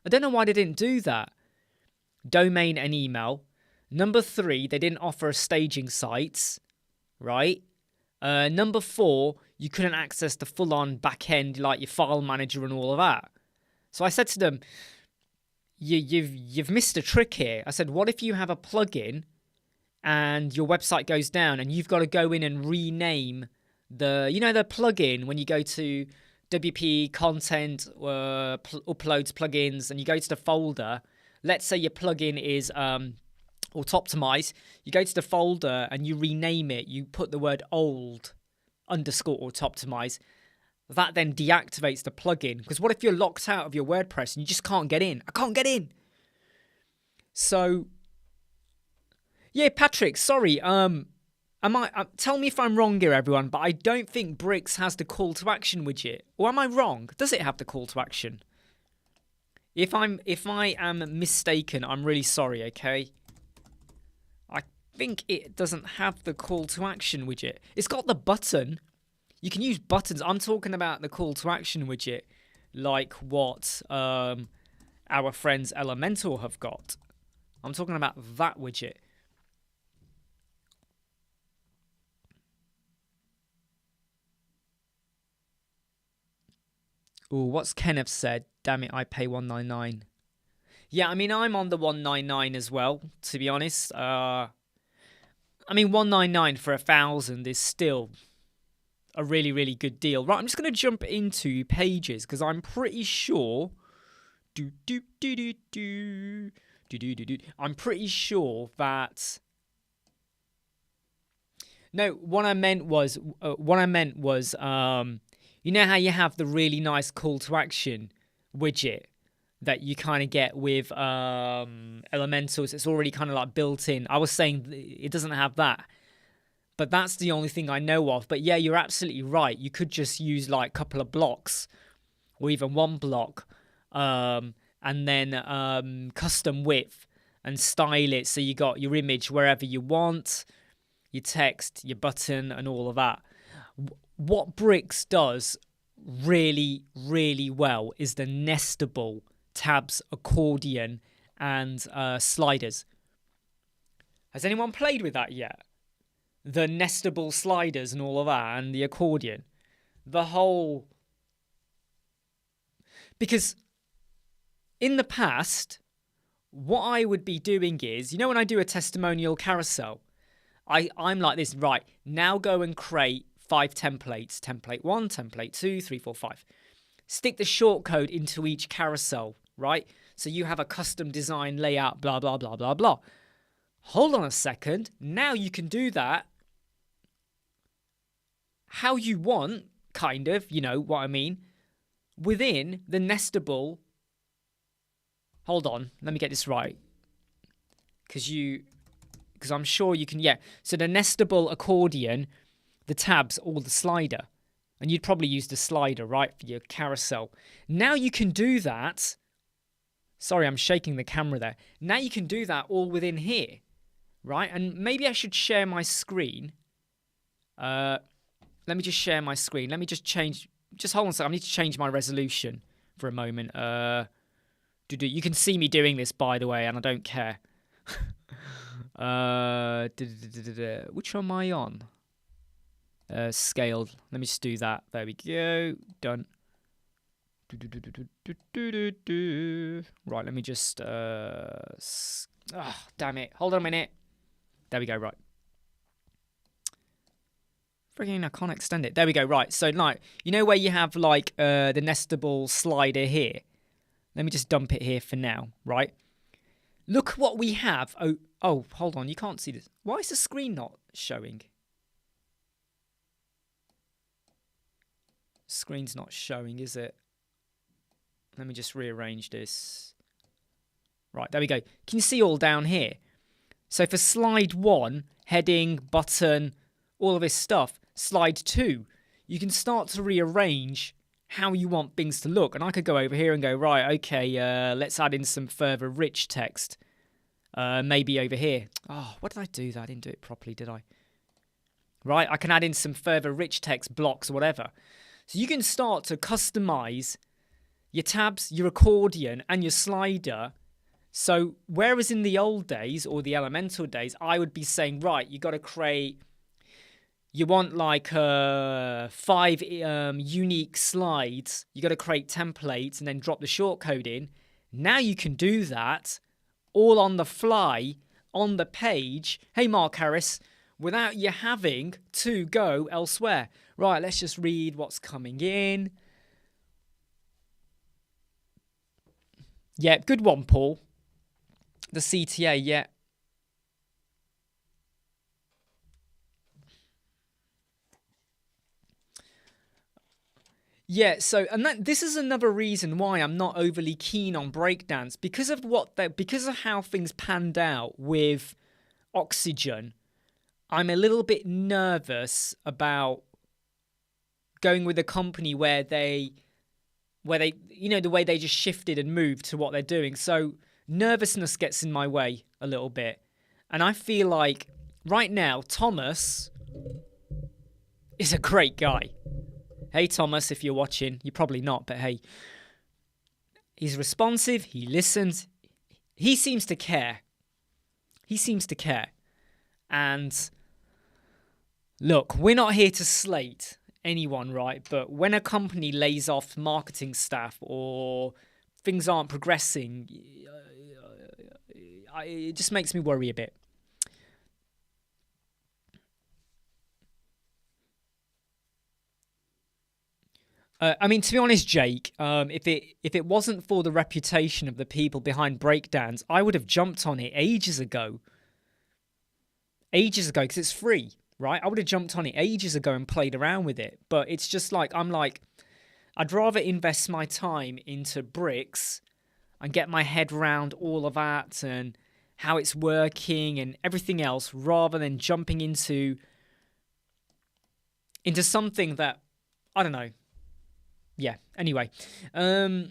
I don't know why they didn't do that. Domain and email. Number three, they didn't offer staging sites, right? Number four, you couldn't access the full-on back-end, like your file manager and all of that. So I said to them, you've missed a trick here. I said, what if you have a plugin and your website goes down and you've got to go in and rename the plugin when you go to WP content, uploads plugins, and you go to the folder. Let's say your plugin is auto-optimize. You go to the folder and you rename it. You put the word old _ auto-optimize. That then deactivates the plugin. Because what if you're locked out of your WordPress and you just can't get in? I can't get in. So, yeah, Patrick, sorry. Tell me if I'm wrong here, everyone, but I don't think Bricks has the call to action widget. Or am I wrong? Does it have the call to action? If I am mistaken, I'm really sorry, okay? I think it doesn't have the call to action widget. It's got the button. You can use buttons. I'm talking about the call to action widget, like what our friends Elementor have got. I'm talking about that widget. Ooh, what's Kenneth said? Damn it, I pay $199. Yeah, I mean, I'm on the $199 as well, to be honest. I mean, $199 for 1,000 is still a really, really good deal. Right, I'm just going to jump into pages because I'm pretty sure. I'm pretty sure that. No, what I meant was, you know how you have the really nice call to action widget that you kind of get with Elementals. It's already kind of like built in. I was saying it doesn't have that. But that's the only thing I know of. But yeah, you're absolutely right. You could just use like a couple of blocks or even one block and then custom width and style it so you got your image wherever you want, your text, your button and all of that. What Bricks does really, really well is the nestable tabs, accordion and sliders. Has anyone played with that yet? The nestable sliders and all of that, and the accordion. The whole... Because in the past, what I would be doing is, you know when I do a testimonial carousel, I'm like this, right, now go and create 5 templates. Template 1, template 2, 3, 4, 5. Stick the shortcode into each carousel, right? So you have a custom design layout, blah, blah, blah, blah, blah. Hold on a second. Now you can do that how you want, kind of, you know what I mean, within the nestable. Hold on, let me get this right. Because I'm sure you can, yeah. So the nestable accordion, the tabs, or the slider. And you'd probably use the slider, right, for your carousel. Now you can do that. Sorry, I'm shaking the camera there. Now you can do that all within here, right? And maybe I should share my screen. Let me just share my screen. Let me just change. Just hold on a second. I need to change my resolution for a moment. You can see me doing this, by the way, and I don't care. Which one am I on? Scaled. Let me just do that. There we go. Done. Right, let me just damn it. Hold on a minute. There we go, right. Friggin', I can't extend it. There we go, right. So, like, you know where you have, like, the nestable slider here? Let me just dump it here for now, right? Look what we have. Oh, hold on. You can't see this. Why is the screen not showing? Screen's not showing, is it? Let me just rearrange this. Right, there we go. Can you see all down here? So for slide 1, heading, button, all of this stuff, slide 2, you can start to rearrange how you want things to look. And I could go over here and go, right, okay, let's add in some further rich text. Maybe over here. Oh, what did I do? I didn't do it properly, did I? Right, I can add in some further rich text blocks or whatever. So you can start to customize your tabs, your accordion, and your slider. So whereas in the old days or the Elementor days, I would be saying, right, you got to create, you want like 5 unique slides. You got to create templates and then drop the shortcode in. Now you can do that all on the fly, on the page. Hey, Mark Harris, without you having to go elsewhere. Right, let's just read what's coming in. Yeah, good one, Paul. The CTA, yeah. Yeah, so this is another reason why I'm not overly keen on breakdance because of how things panned out with Oxygen. I'm a little bit nervous about going with a company where they you know, the way they just shifted and moved to what they're doing. So nervousness gets in my way a little bit. And I feel like right now Thomas is a great guy. Hey Thomas, if you're watching, you're probably not, but hey. He's responsive, he listens, he seems to care. And look, we're not here to slate anyone, right? But when a company lays off marketing staff or things aren't progressing, it just makes me worry a bit. I mean, to be honest, Jake, if it wasn't for the reputation of the people behind breakdance, I would have jumped on it ages ago. Because it's free, right? I would have jumped on it ages ago and played around with it. But it's just like, I'd rather invest my time into bricks and get my head around all of that and how it's working and everything else rather than jumping into something that, I don't know. Yeah, anyway. Yeah,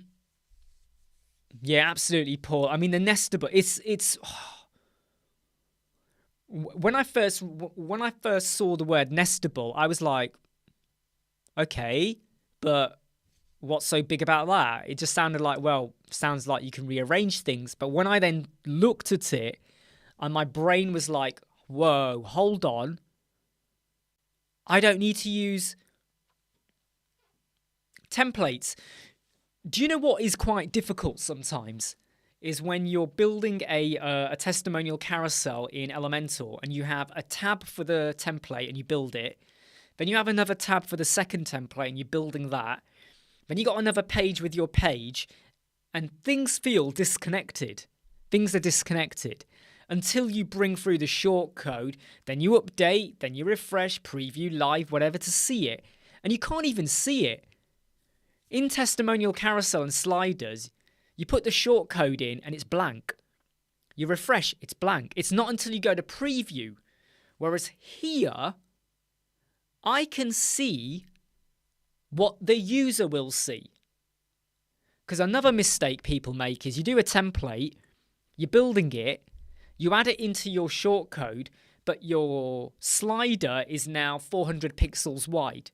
absolutely, Paul. I mean, the nestable, it's when I first saw the word nestable, I was like, okay, but what's so big about that? It just sounded like, well, sounds like you can rearrange things. But when I then looked at it, and my brain was like, whoa, hold on. I don't need to use templates. Do you know what is quite difficult sometimes? Is when you're building a testimonial carousel in Elementor and you have a tab for the template and you build it. Then you have another tab for the second template and you're building that. Then you got another page with your page and things feel disconnected. Things are disconnected until you bring through the shortcode. Then you update, then you refresh, preview, live, whatever to see it. And you can't even see it. In testimonial carousel and sliders, you put the shortcode in and it's blank. You refresh, it's blank. It's not until you go to preview. Whereas here, I can see what the user will see. Because another mistake people make is you do a template, you're building it, you add it into your shortcode, but your slider is now 400 pixels wide.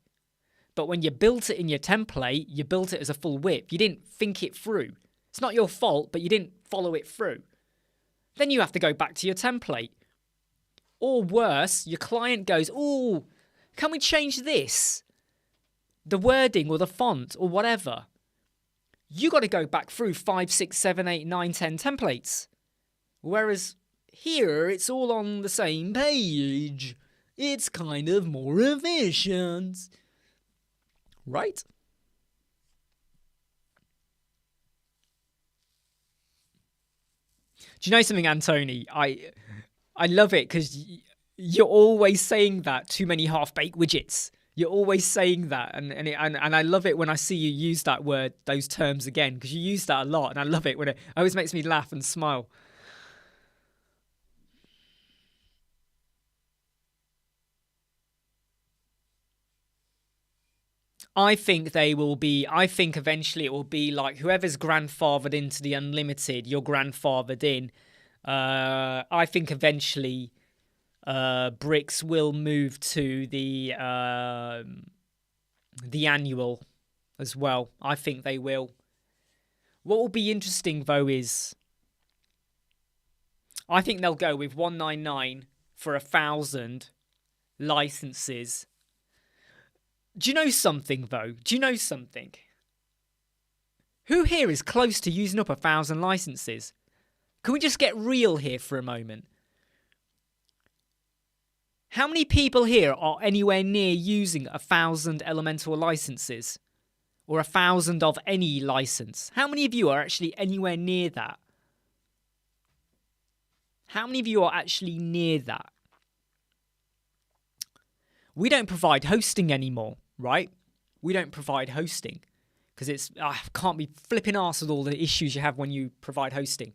But when you built it in your template, you built it as a full width. You didn't think it through. It's not your fault, but you didn't follow it through. Then you have to go back to your template. Or worse, your client goes, "Oh, can we change this? The wording or the font or whatever." You got to go back through 5, 6, 7, 8, 9, 10 templates. Whereas here, it's all on the same page. It's kind of more efficient. Right? Do you know something, Antony? I love it because you're always saying that too many half-baked widgets. You're always saying that, and I love it when I see you use that word, those terms again, because you use that a lot, and I love it when it always makes me laugh and smile. I think eventually it will be like whoever's grandfathered into the unlimited, you're grandfathered in. I think eventually bricks will move to the annual as well. I think they will. What will be interesting though is I think they'll go with 199 for 1,000 licenses. Do you know something though? Do you know something? Who here is close to using up 1,000 licenses? Can we just get real here for a moment? How many people here are anywhere near using 1,000 Elementor licenses? Or 1,000 of any license? How many of you are actually anywhere near that? How many of you are actually near that? We don't provide hosting anymore, right? We don't provide hosting because it's can't be flipping arse with all the issues you have when you provide hosting.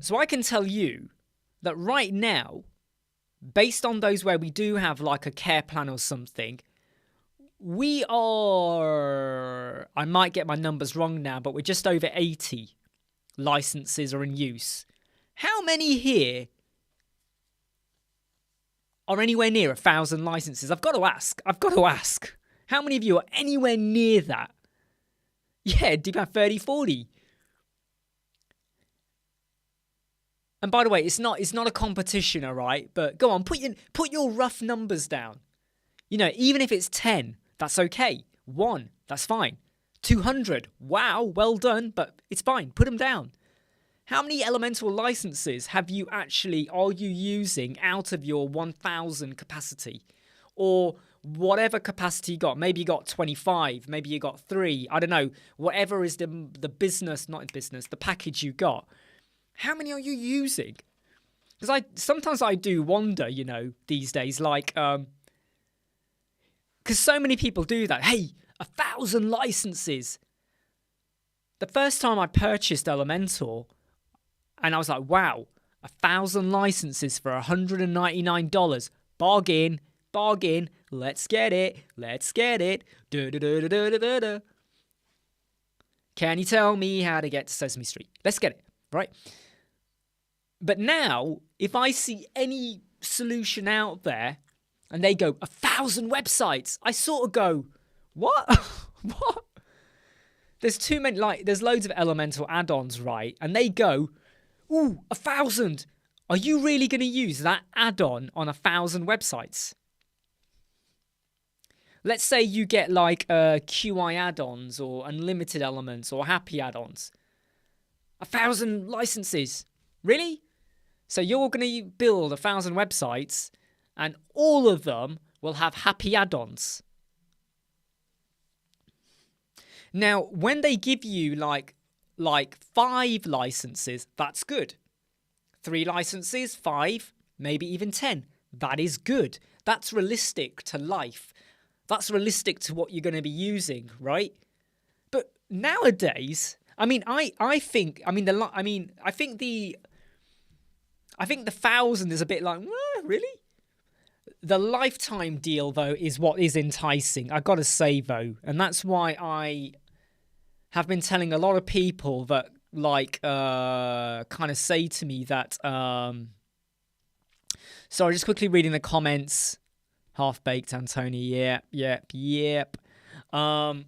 So I can tell you that right now, based on those where we do have like a care plan or something, we are, I might get my numbers wrong now, but we're just over 80 licenses are in use. How many here are anywhere near 1,000 licenses? I've got to ask. How many of you are anywhere near that? Yeah, deep at 30, 40. And by the way, it's not a competition, all right? But go on, put your rough numbers down. You know, even if it's 10, that's okay. 1, that's fine. 200, wow, well done, but it's fine. Put them down. How many Elementor licenses are you using out of your 1,000 capacity? Or whatever capacity you got. Maybe you got 25, maybe you got 3, I don't know. Whatever is the the package you got. How many are you using? Because sometimes I do wonder, you know, these days, like, because so many people do that. Hey, 1,000 licenses. The first time I purchased Elementor, and I was like, wow, 1,000 licenses for $199. Bargain. Let's get it. Da-da-da-da-da-da-da. Can you tell me how to get to Sesame Street? Let's get it, right? But now, if I see any solution out there and they go 1,000 websites, I sort of go, what? What? There's too many, like, there's loads of Elemental add-ons, right? And they go, ooh, 1,000. Are you really going to use that add-on on 1,000 websites? Let's say you get like QI add-ons or unlimited elements or happy add-ons. 1,000 licenses. Really? So you're going to build 1,000 websites and all of them will have happy add-ons. Now, when they give you like 5 licenses, that's good. 3 licenses, 5, maybe even 10. That is good. That's realistic to life. That's realistic to what you're going to be using, right? But nowadays, I think the 1,000 is a bit like, really? The lifetime deal, though, is what is enticing. I gotta say, though, and that's why I have been telling a lot of people that, like, kind of say to me that, sorry, just quickly reading the comments. Half-baked, Antonio. Yep. Not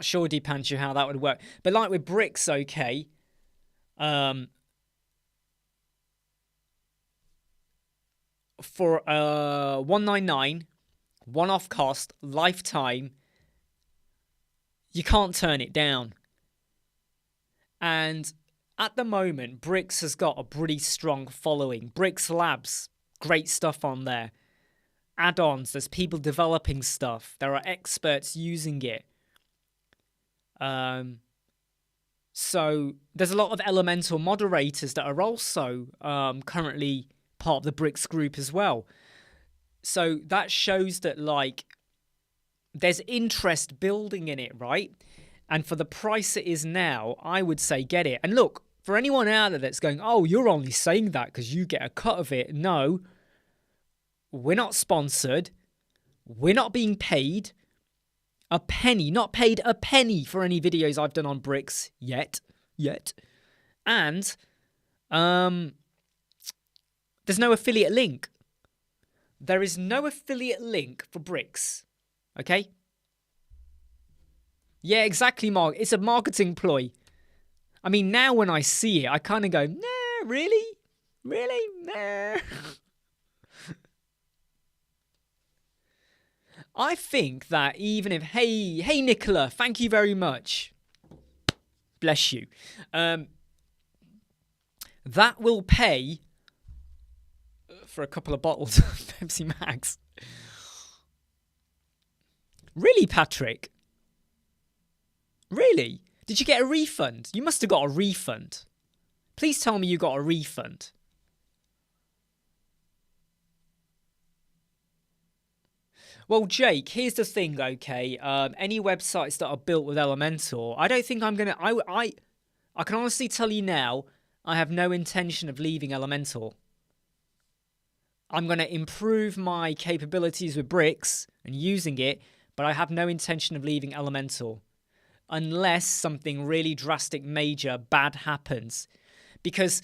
sure, Deepanshu, how that would work. But like with bricks, okay. For $199, one-off cost, lifetime, you can't turn it down. And at the moment, Bricks has got a pretty strong following. Bricks Labs, great stuff on there. Add-ons, there's people developing stuff. There are experts using it. So there's a lot of Elementor moderators that are also currently part of the Bricks group as well. So that shows that, like, there's interest building in it, right? And for the price it is now, I would say get it. And look, for anyone out there that's going, oh, you're only saying that because you get a cut of it. No, we're not sponsored. We're not being paid a penny, not paid a penny for any videos I've done on Bricks yet. And there's no affiliate link. There is no affiliate link for Bricks. Okay? Yeah, exactly, Mark. It's a marketing ploy. I mean, now when I see it, I kind of go, nah, really? Really? Nah. I think that even if, hey, Nicola, thank you very much. Bless you. That will pay for a couple of bottles of Pepsi Max. Really, Patrick? Really? Did you get a refund? You must have got a refund. Please tell me you got a refund. Well, Jake, here's the thing, okay? Any websites that are built with Elementor, I don't think I'm going to... I can honestly tell you now, I have no intention of leaving Elementor. I'm going to improve my capabilities with Bricks and using it, but I have no intention of leaving Elementor. Unless something really drastic, major, bad happens. Because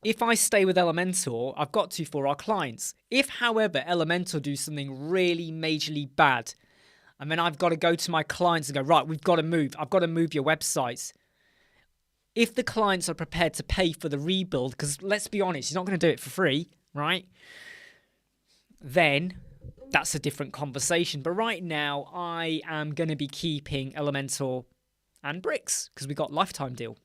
if I stay with Elementor, I've got to for our clients. If, however, Elementor do something really majorly bad, and then I've got to go to my clients and go, right, we've got to move. I've got to move your websites. If the clients are prepared to pay for the rebuild, because let's be honest, you're not going to do it for free, right? Then that's a different conversation. But right now, I am going to be keeping Elementor and Bricks because we got lifetime deal.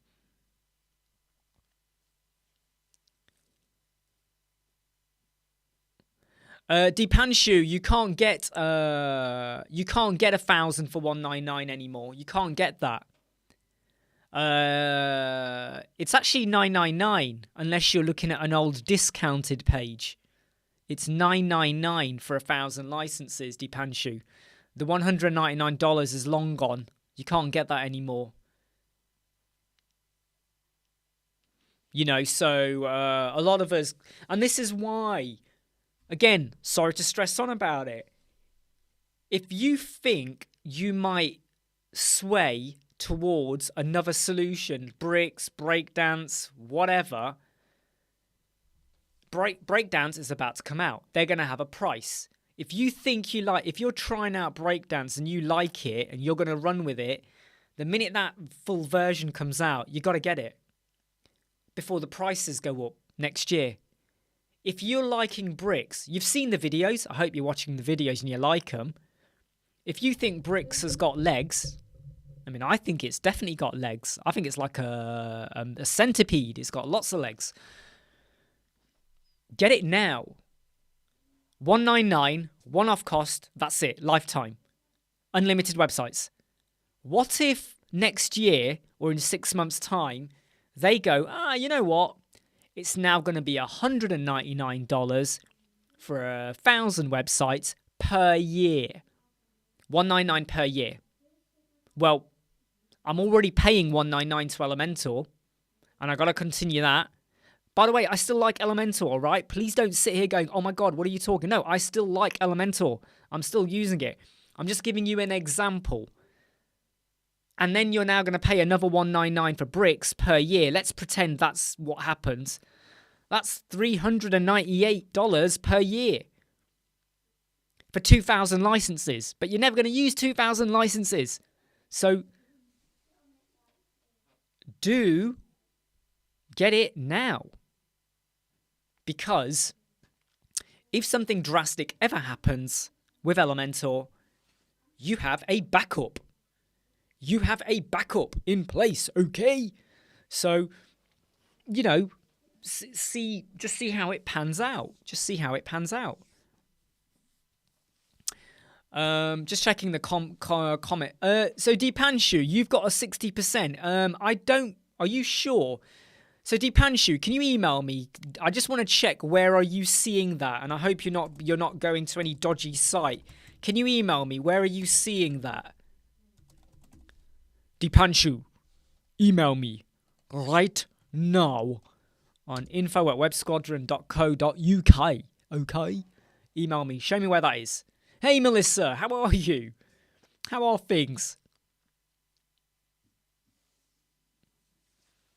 Deepanshu, you can't get 1,000 for 199 anymore. You can't get that. It's actually 999 unless you're looking at an old discounted page. It's 999 for 1,000 licenses, Deepanshu. The $199 is long gone. You can't get that anymore. You know, so a lot of us, and this is why, again, sorry to stress on about it. If you think you might sway towards another solution, Bricks, Breakdance, whatever, Breakdance is about to come out. They're going to have a price. If you think you like, if you're trying out Breakdance and you like it and you're going to run with it, the minute that full version comes out, you got to get it before the prices go up next year. If you're liking Bricks, you've seen the videos. I hope you're watching the videos and you like them. If you think Bricks has got legs, I mean, I think it's definitely got legs. I think it's like a centipede. It's got lots of legs. Get it now. $199, one-off cost, that's it, lifetime. Unlimited websites. What if next year or in 6 months' time, they go, you know what? It's now going to be $199 for 1,000 websites per year. $199 per year. Well, I'm already paying $199 to Elementor. And I got to continue that. By the way, I still like Elementor, all right? Please don't sit here going, oh my God, what are you talking? No, I still like Elementor. I'm still using it. I'm just giving you an example. And then you're now going to pay another $199 for bricks per year. Let's pretend that's what happens. That's $398 per year for 2,000 licenses. But you're never going to use 2,000 licenses. So do get it now. Because if something drastic ever happens with Elementor, you have a backup. You have a backup in place, okay? So, you know, just see how it pans out. Just see how it pans out. Just checking the comment. So Deepanshu, you've got a 60%. Are you sure? So Deepanshu, can you email me? I just want to check where are you seeing that, and I hope you're not going to any dodgy site. Can you email me? Where are you seeing that? Deepanshu, email me right now on info@websquadron.co.uk. Okay? Email me. Show me where that is. Hey Melissa, how are you? How are things?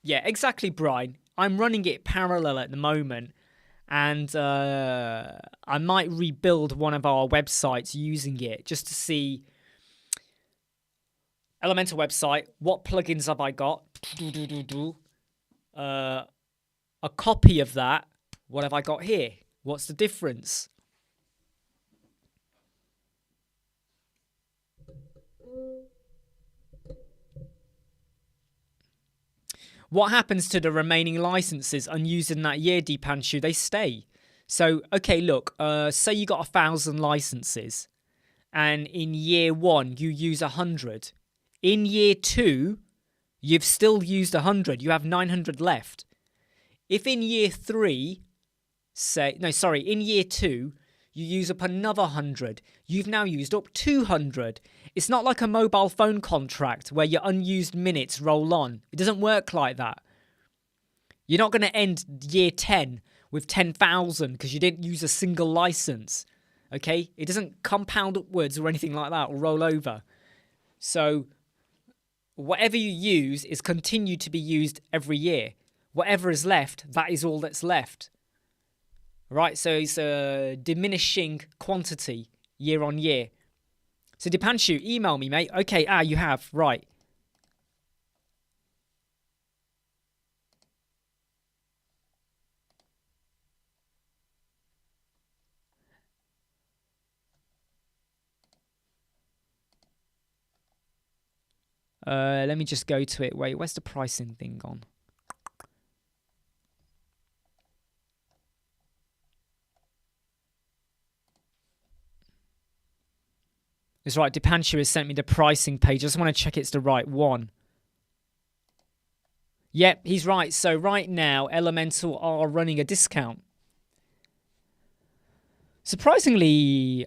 Yeah, exactly, Brian. I'm running it parallel at the moment, and I might rebuild one of our websites using it just to see. Elementor website, what plugins have I got? A copy of that. What have I got here? What's the difference? What happens to the remaining licenses unused in that year, Deepanshu? They stay. So, okay, look, say you got 1,000 licenses, and in year 1 you use 100. In year 2, you've still used 100. You have 900 left. If in year 3, in year 2, you use up another 100, you've now used up 200. It's not like a mobile phone contract where your unused minutes roll on. It doesn't work like that. You're not going to end year 10 with 10,000 because you didn't use a single license. Okay? It doesn't compound upwards or anything like that or roll over. So whatever you use is continued to be used every year. Whatever is left, that is all that's left. Right, so it's a diminishing quantity year on year. So Deepanshu, email me, mate. Okay, you have, right. Let me just go to it. Wait, where's the pricing thing gone? It's right, Deepanshu has sent me the pricing page. I just want to check it's the right one. Yep, he's right. So right now, Elementor are running a discount. Surprisingly,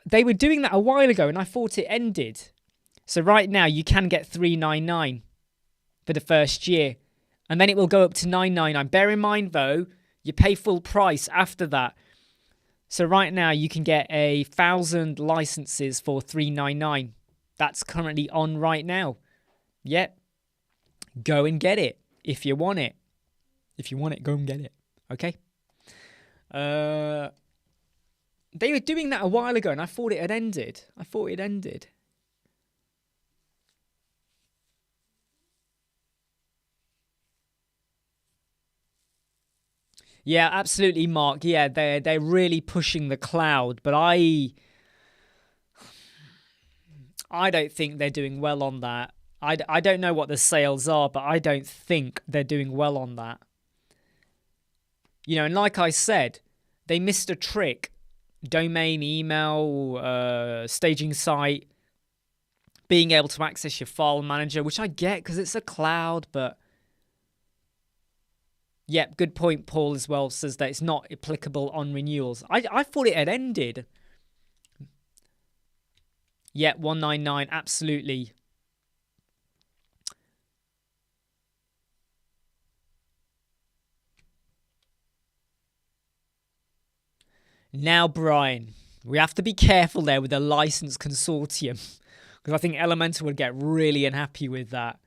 they were doing that a while ago, and I thought it ended. So right now, you can get $399 for the first year, and then it will go up to $999. Bear in mind, though, you pay full price after that. So right now, you can get 1,000 licenses for $399. That's currently on right now. Yep. Go and get it if you want it. If you want it, go and get it. Okay? They were doing that a while ago, and I thought it had ended. Yeah, absolutely, Mark. Yeah, they're really pushing the cloud, but I don't think they're doing well on that. I don't know what the sales are, but I don't think they're doing well on that. You know, and like I said, they missed a trick. Domain, email, staging site, being able to access your file manager, which I get because it's a cloud, but yep, good point. Paul as well says that it's not applicable on renewals. I thought it had ended. Yep, 199, absolutely. Now, Brian, we have to be careful there with the license consortium because I think Elementor would get really unhappy with that.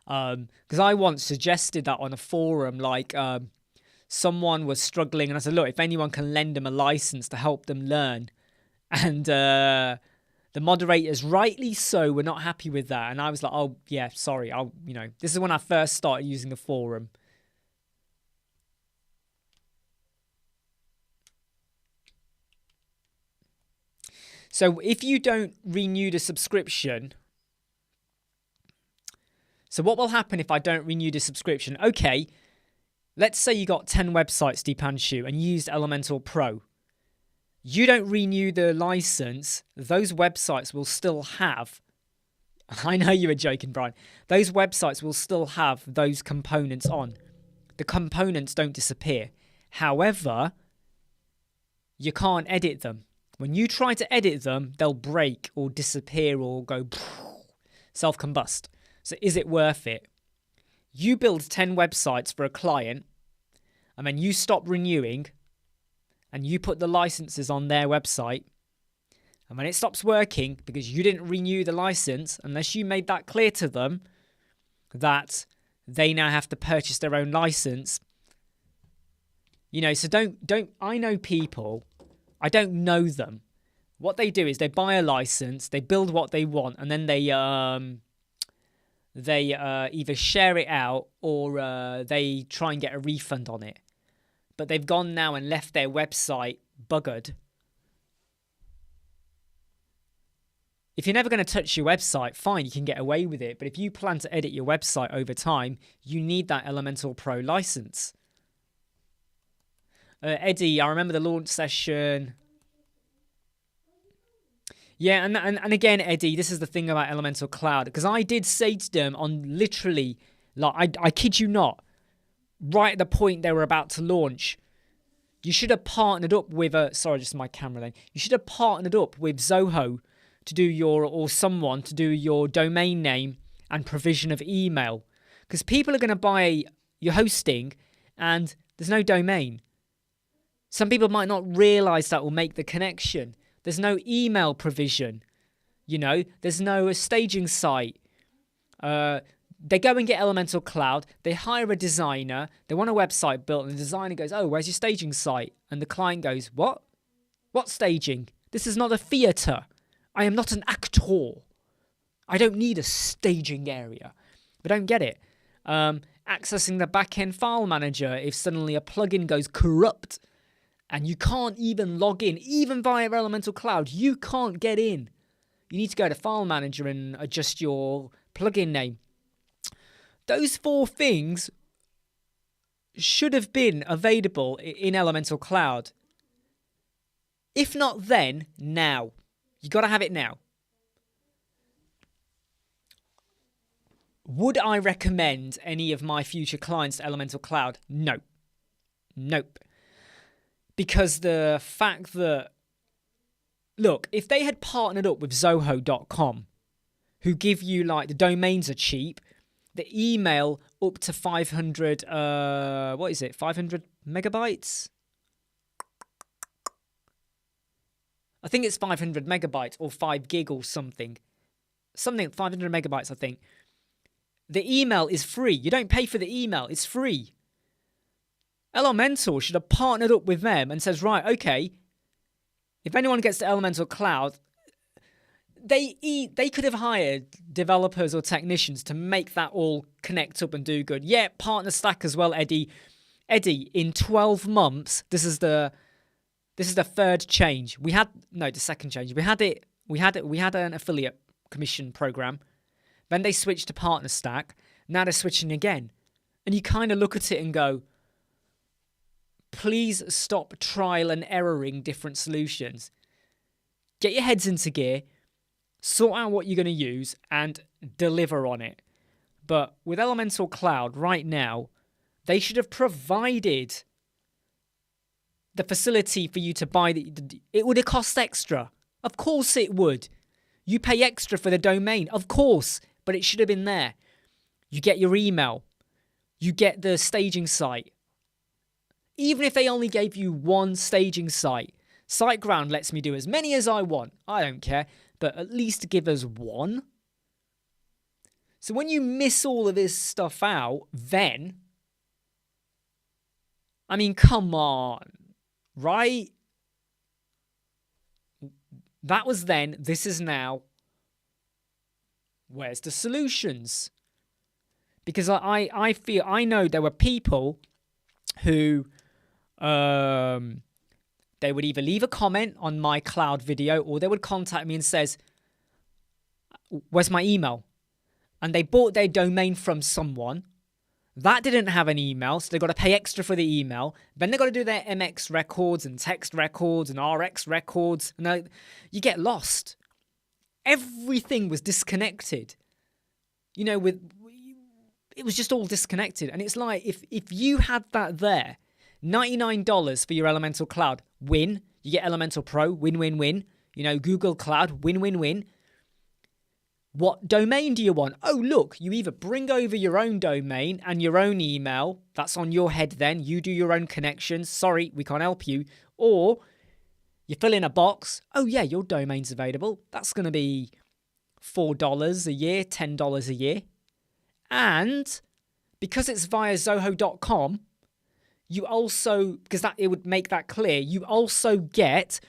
Because I once suggested that on a forum, like someone was struggling and I said, look, if anyone can lend them a license to help them learn, and the moderators, rightly so, were not happy with that. And I was like, oh yeah, sorry, this is when I first started using the forum. So if you don't renew the subscription, so what will happen if I don't renew the subscription? Okay, let's say you got 10 websites, Deepanshu, and used Elementor Pro. You don't renew the license, those websites will still have, I know you were joking, Brian, those websites will still have those components on. The components don't disappear. However, you can't edit them. When you try to edit them, they'll break or disappear or go self-combust. So is it worth it? You build 10 websites for a client, and then you stop renewing, and you put the licenses on their website, and when it stops working because you didn't renew the license, unless you made that clear to them that they now have to purchase their own license. So don't I know people, I don't know them. What they do is they buy a license, they build what they want, and then they either share it out or they try and get a refund on it. But they've gone now and left their website buggered. If you're never going to touch your website, fine, you can get away with it. But if you plan to edit your website over time, you need that Elementor Pro license. Eddie, I remember the launch session. Yeah, and again, Eddie, this is the thing about Elementor Cloud. Because I did say to them on literally, like, I kid you not, right at the point they were about to launch, you should have partnered up with sorry, just my camera then. You should have partnered up with Zoho to do or someone to do your domain name and provision of email. Because people are going to buy your hosting and there's no domain. Some people might not realize that will make the connection. There's no email provision. There's no staging site. They go and get Elementor Cloud. They hire a designer. They want a website built. And the designer goes, oh, where's your staging site? And the client goes, what? What staging? This is not a theatre. I am not an actor. I don't need a staging area. But don't get it. Accessing the backend file manager if suddenly a plugin goes corrupt and you can't even log in, even via Elementor Cloud, you can't get in. You need to go to file manager and adjust your plugin name. Those 4 things should have been available in Elementor Cloud. If not then, now. You got to have it now. Would I recommend any of my future clients to Elementor Cloud? No. Nope. Because the fact that, look, if they had partnered up with Zoho.com, who give you, like, the domains are cheap, the email up to 500, 500 megabytes? I think it's 500 megabytes or 5 gig or something. 500 megabytes, I think. The email is free. You don't pay for the email. It's free. Elementor should have partnered up with them and says, right, okay, if anyone gets to Elementor Cloud, they could have hired developers or technicians to make that all connect up and do good. Yeah, partner stack as well, Eddie. Eddie, in 12 months, this is the 3rd change. The second change. We had an affiliate commission program. Then they switched to partner stack. Now they're switching again. And you kind of look at it and go, please stop trial and erroring different solutions. Get your heads into gear, sort out what you're going to use, and deliver on it. But with Elementor Cloud right now, they should have provided the facility for you to buy. It would have cost extra. Of course it would. You pay extra for the domain, of course, but it should have been there. You get your email. You get the staging site. Even if they only gave you one staging site, SiteGround lets me do as many as I want. I don't care, but at least give us one. So when you miss all of this stuff out, then, I mean, come on, right? That was then, this is now. Where's the solutions? Because I feel, I know there were people who, they would either leave a comment on my cloud video or they would contact me and says, where's my email? And they bought their domain from someone. That didn't have an email, so they got to pay extra for the email. Then they got to do their MX records and text records and RX records. And you get lost. Everything was disconnected. You know, it was just all disconnected. And it's like, if you had that there, $99 for your Elementor Cloud, win. You get Elementor Pro, win, win, win. You know, Google Cloud, win, win, win. What domain do you want? Oh, look, you either bring over your own domain and your own email. That's on your head then. You do your own connections. Sorry, we can't help you. Or you fill in a box. Oh, yeah, your domain's available. That's going to be $4 a year, $10 a year. And because it's via Zoho.com, you also, because that it would make that clear, you also get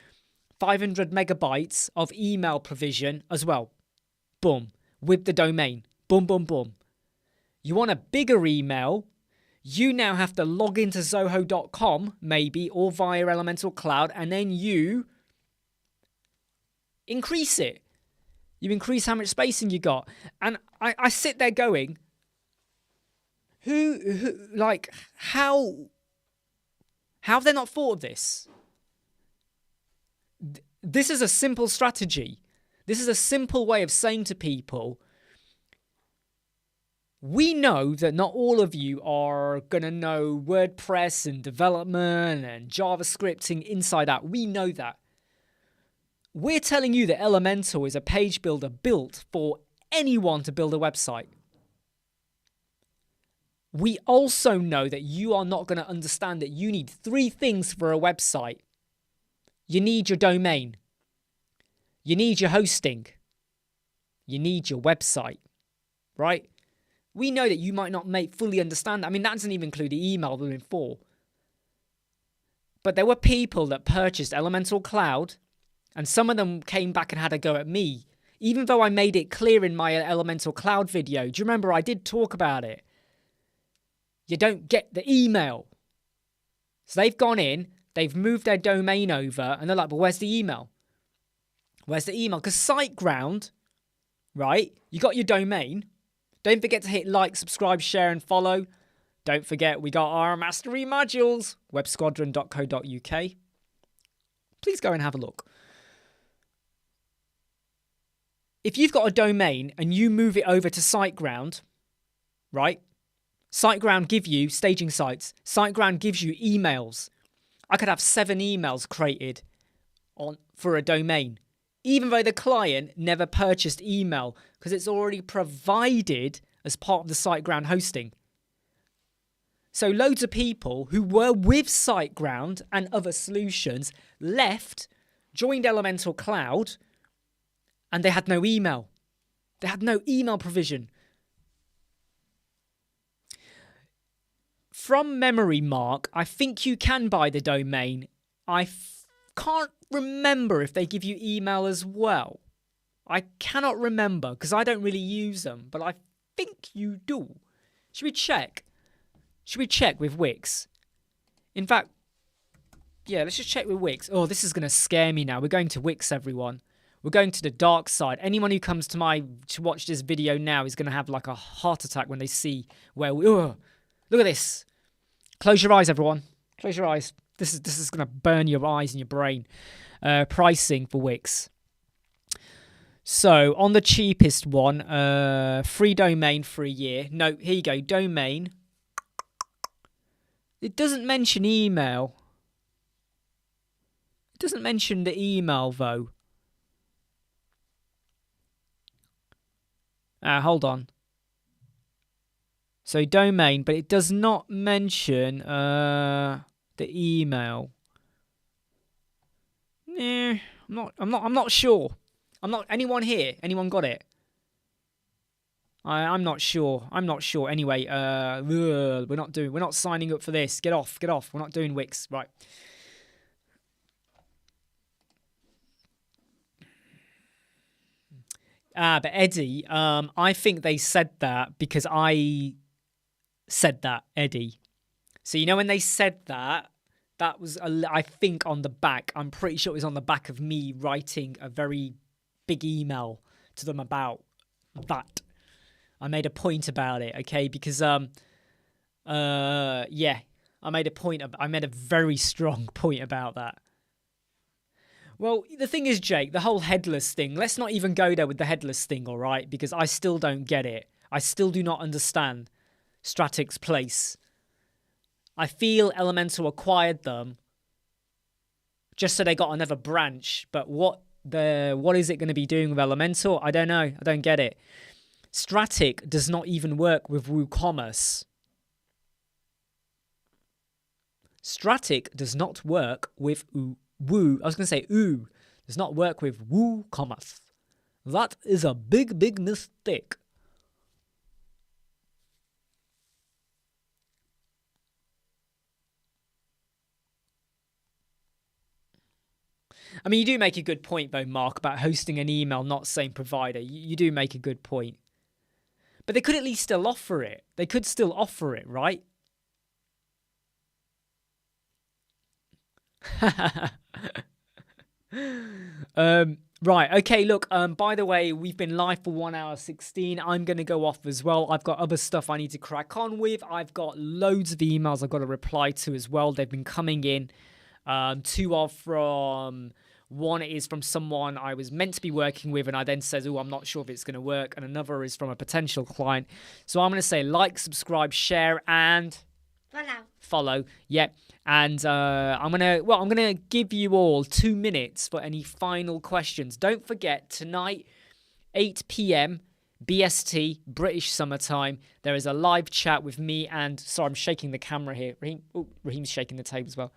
500 megabytes of email provision as well. Boom. With the domain. Boom, boom, boom. You want a bigger email, you now have to log into Zoho.com, maybe, or via Elementor Cloud, and then you increase it. You increase how much spacing you got. And I sit there going, how have they not thought of this? This is a simple strategy. This is a simple way of saying to people, we know that not all of you are going to know WordPress and development and JavaScripting inside out. We know that. We're telling you that Elementor is a page builder built for anyone to build a website. We also know that you are not going to understand that you need 3 things for a website. You need your domain. You need your hosting. You need your website, right? We know that you might not fully understand that. I mean, that doesn't even include the email within 4. But there were people that purchased Elementor Cloud, and some of them came back and had a go at me, even though I made it clear in my Elementor Cloud video. Do you remember I did talk about it? You don't get the email. So they've gone in, they've moved their domain over, and they're like, but where's the email? Where's the email? Because SiteGround, right? You got your domain. Don't forget to hit like, subscribe, share, and follow. Don't forget, we got our mastery modules, websquadron.co.uk. Please go and have a look. If you've got a domain and you move it over to SiteGround, right? SiteGround give you staging sites. SiteGround gives you emails. I could have 7 emails created for a domain, even though the client never purchased email, because it's already provided as part of the SiteGround hosting. So loads of people who were with SiteGround and other solutions left, joined Elementor Cloud, and they had no email. They had no email provision. From memory, Mark, I think you can buy the domain. I can't remember if they give you email as well. I cannot remember because I don't really use them, but I think you do. Should we check? Should we check with Wix? In fact, yeah, let's just check with Wix. Oh, this is going to scare me now. We're going to Wix, everyone. We're going to the dark side. Anyone who comes to watch this video now is going to have like a heart attack when they see where we... Look at this. Close your eyes, everyone. Close your eyes. This is going to burn your eyes and your brain. Pricing for Wix. So, on the cheapest one, free domain for a year. No, here you go. Domain. It doesn't mention email. It doesn't mention the email, though. Hold on. So domain, but it does not mention the email. I'm not sure. Anyone here? Anyone got it? I'm not sure. Anyway, we're not signing up for this. Get off. We're not doing Wix. Right. But Eddie, I think they said that because I said that, Eddie. So you know when they said that, that was, I think, on the back. I'm pretty sure it was on the back of me writing a very big email to them about that. I made a point about it, okay? Because yeah, I made a very strong point about that. Well, the thing is, Jake, the whole headless thing, let's not even go there with the headless thing, all right? Because I still don't get it. I still do not understand Stratic's place. I feel Elementor acquired them just so they got another branch. But what is it going to be doing with Elementor? I don't know. I don't get it. Stratic does not even work with WooCommerce. Stratic does not work with does not work with WooCommerce. That is a big, big mistake. I mean, you do make a good point, though, Mark, about hosting an email, not same provider. You do make a good point. But they could at least still offer it. They could still offer it, right? Right, okay, look, by the way, we've been live for 1 hour 16. I'm going to go off as well. I've got other stuff I need to crack on with. I've got loads of emails I've got to reply to as well. They've been coming in. Two are from... One is from someone I was meant to be working with, and I then says, I'm not sure if it's going to work. And another is from a potential client. So I'm going to say like, subscribe, share, and... Follow. Yeah. And I'm gonna give you all 2 minutes for any final questions. Don't forget, tonight, 8 p.m. BST, British summertime, there is a live chat with me and... Sorry, I'm shaking the camera here. Raheem's shaking the tape as well.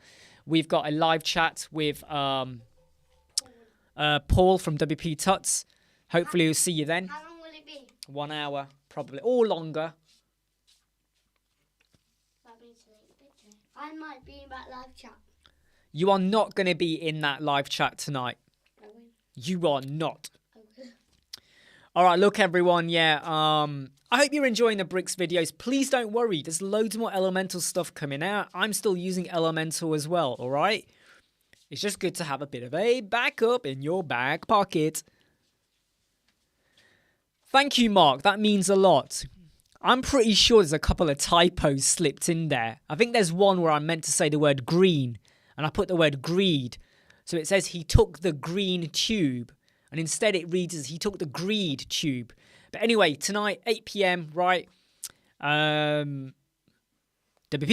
We've got a live chat with Paul from WP Tuts. Hopefully we'll see you then. How long will it be? 1 hour, probably. Or longer. I might be in that live chat. You are not going to be in that live chat tonight. You are not. Okay. All right, look, everyone. Yeah, I hope you're enjoying the Bricks videos. Please don't worry. There's loads more Elemental stuff coming out. I'm still using Elemental as well, all right? It's just good to have a bit of a backup in your back pocket. Thank you, Mark. That means a lot. I'm pretty sure there's a couple of typos slipped in there. I think there's one where I meant to say the word green, and I put the word greed. So it says he took the green tube, and instead it reads as he took the greed tube. But anyway, tonight, 8 p.m, right? WP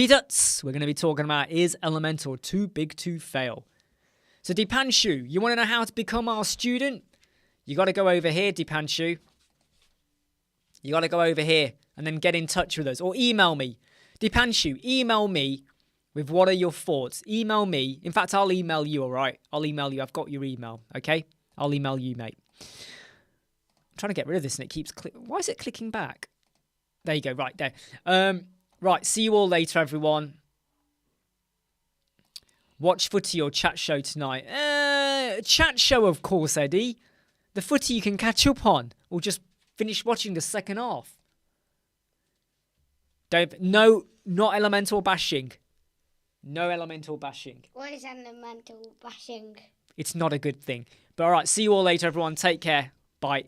Tuts, we're going to be talking about, is Elementor too big to fail? So Dipanshu, you want to know how to become our student? You got to go over here, Dipanshu. You got to go over here and then get in touch with us. Or email me. Dipanshu, email me with what are your thoughts. Email me. In fact, I'll email you, all right? I'll email you. I've got your email, okay? I'll email you, mate. I'm trying to get rid of this and it keeps why is it clicking back? There you go, right there. Right, see you all later, everyone. Watch footy or chat show tonight. Chat show, of course, Eddie. The footy you can catch up on. Or just finish watching the second half. No, not Elemental bashing. No Elemental bashing. What is Elemental bashing? It's not a good thing. But all right, see you all later, everyone. Take care. Bye.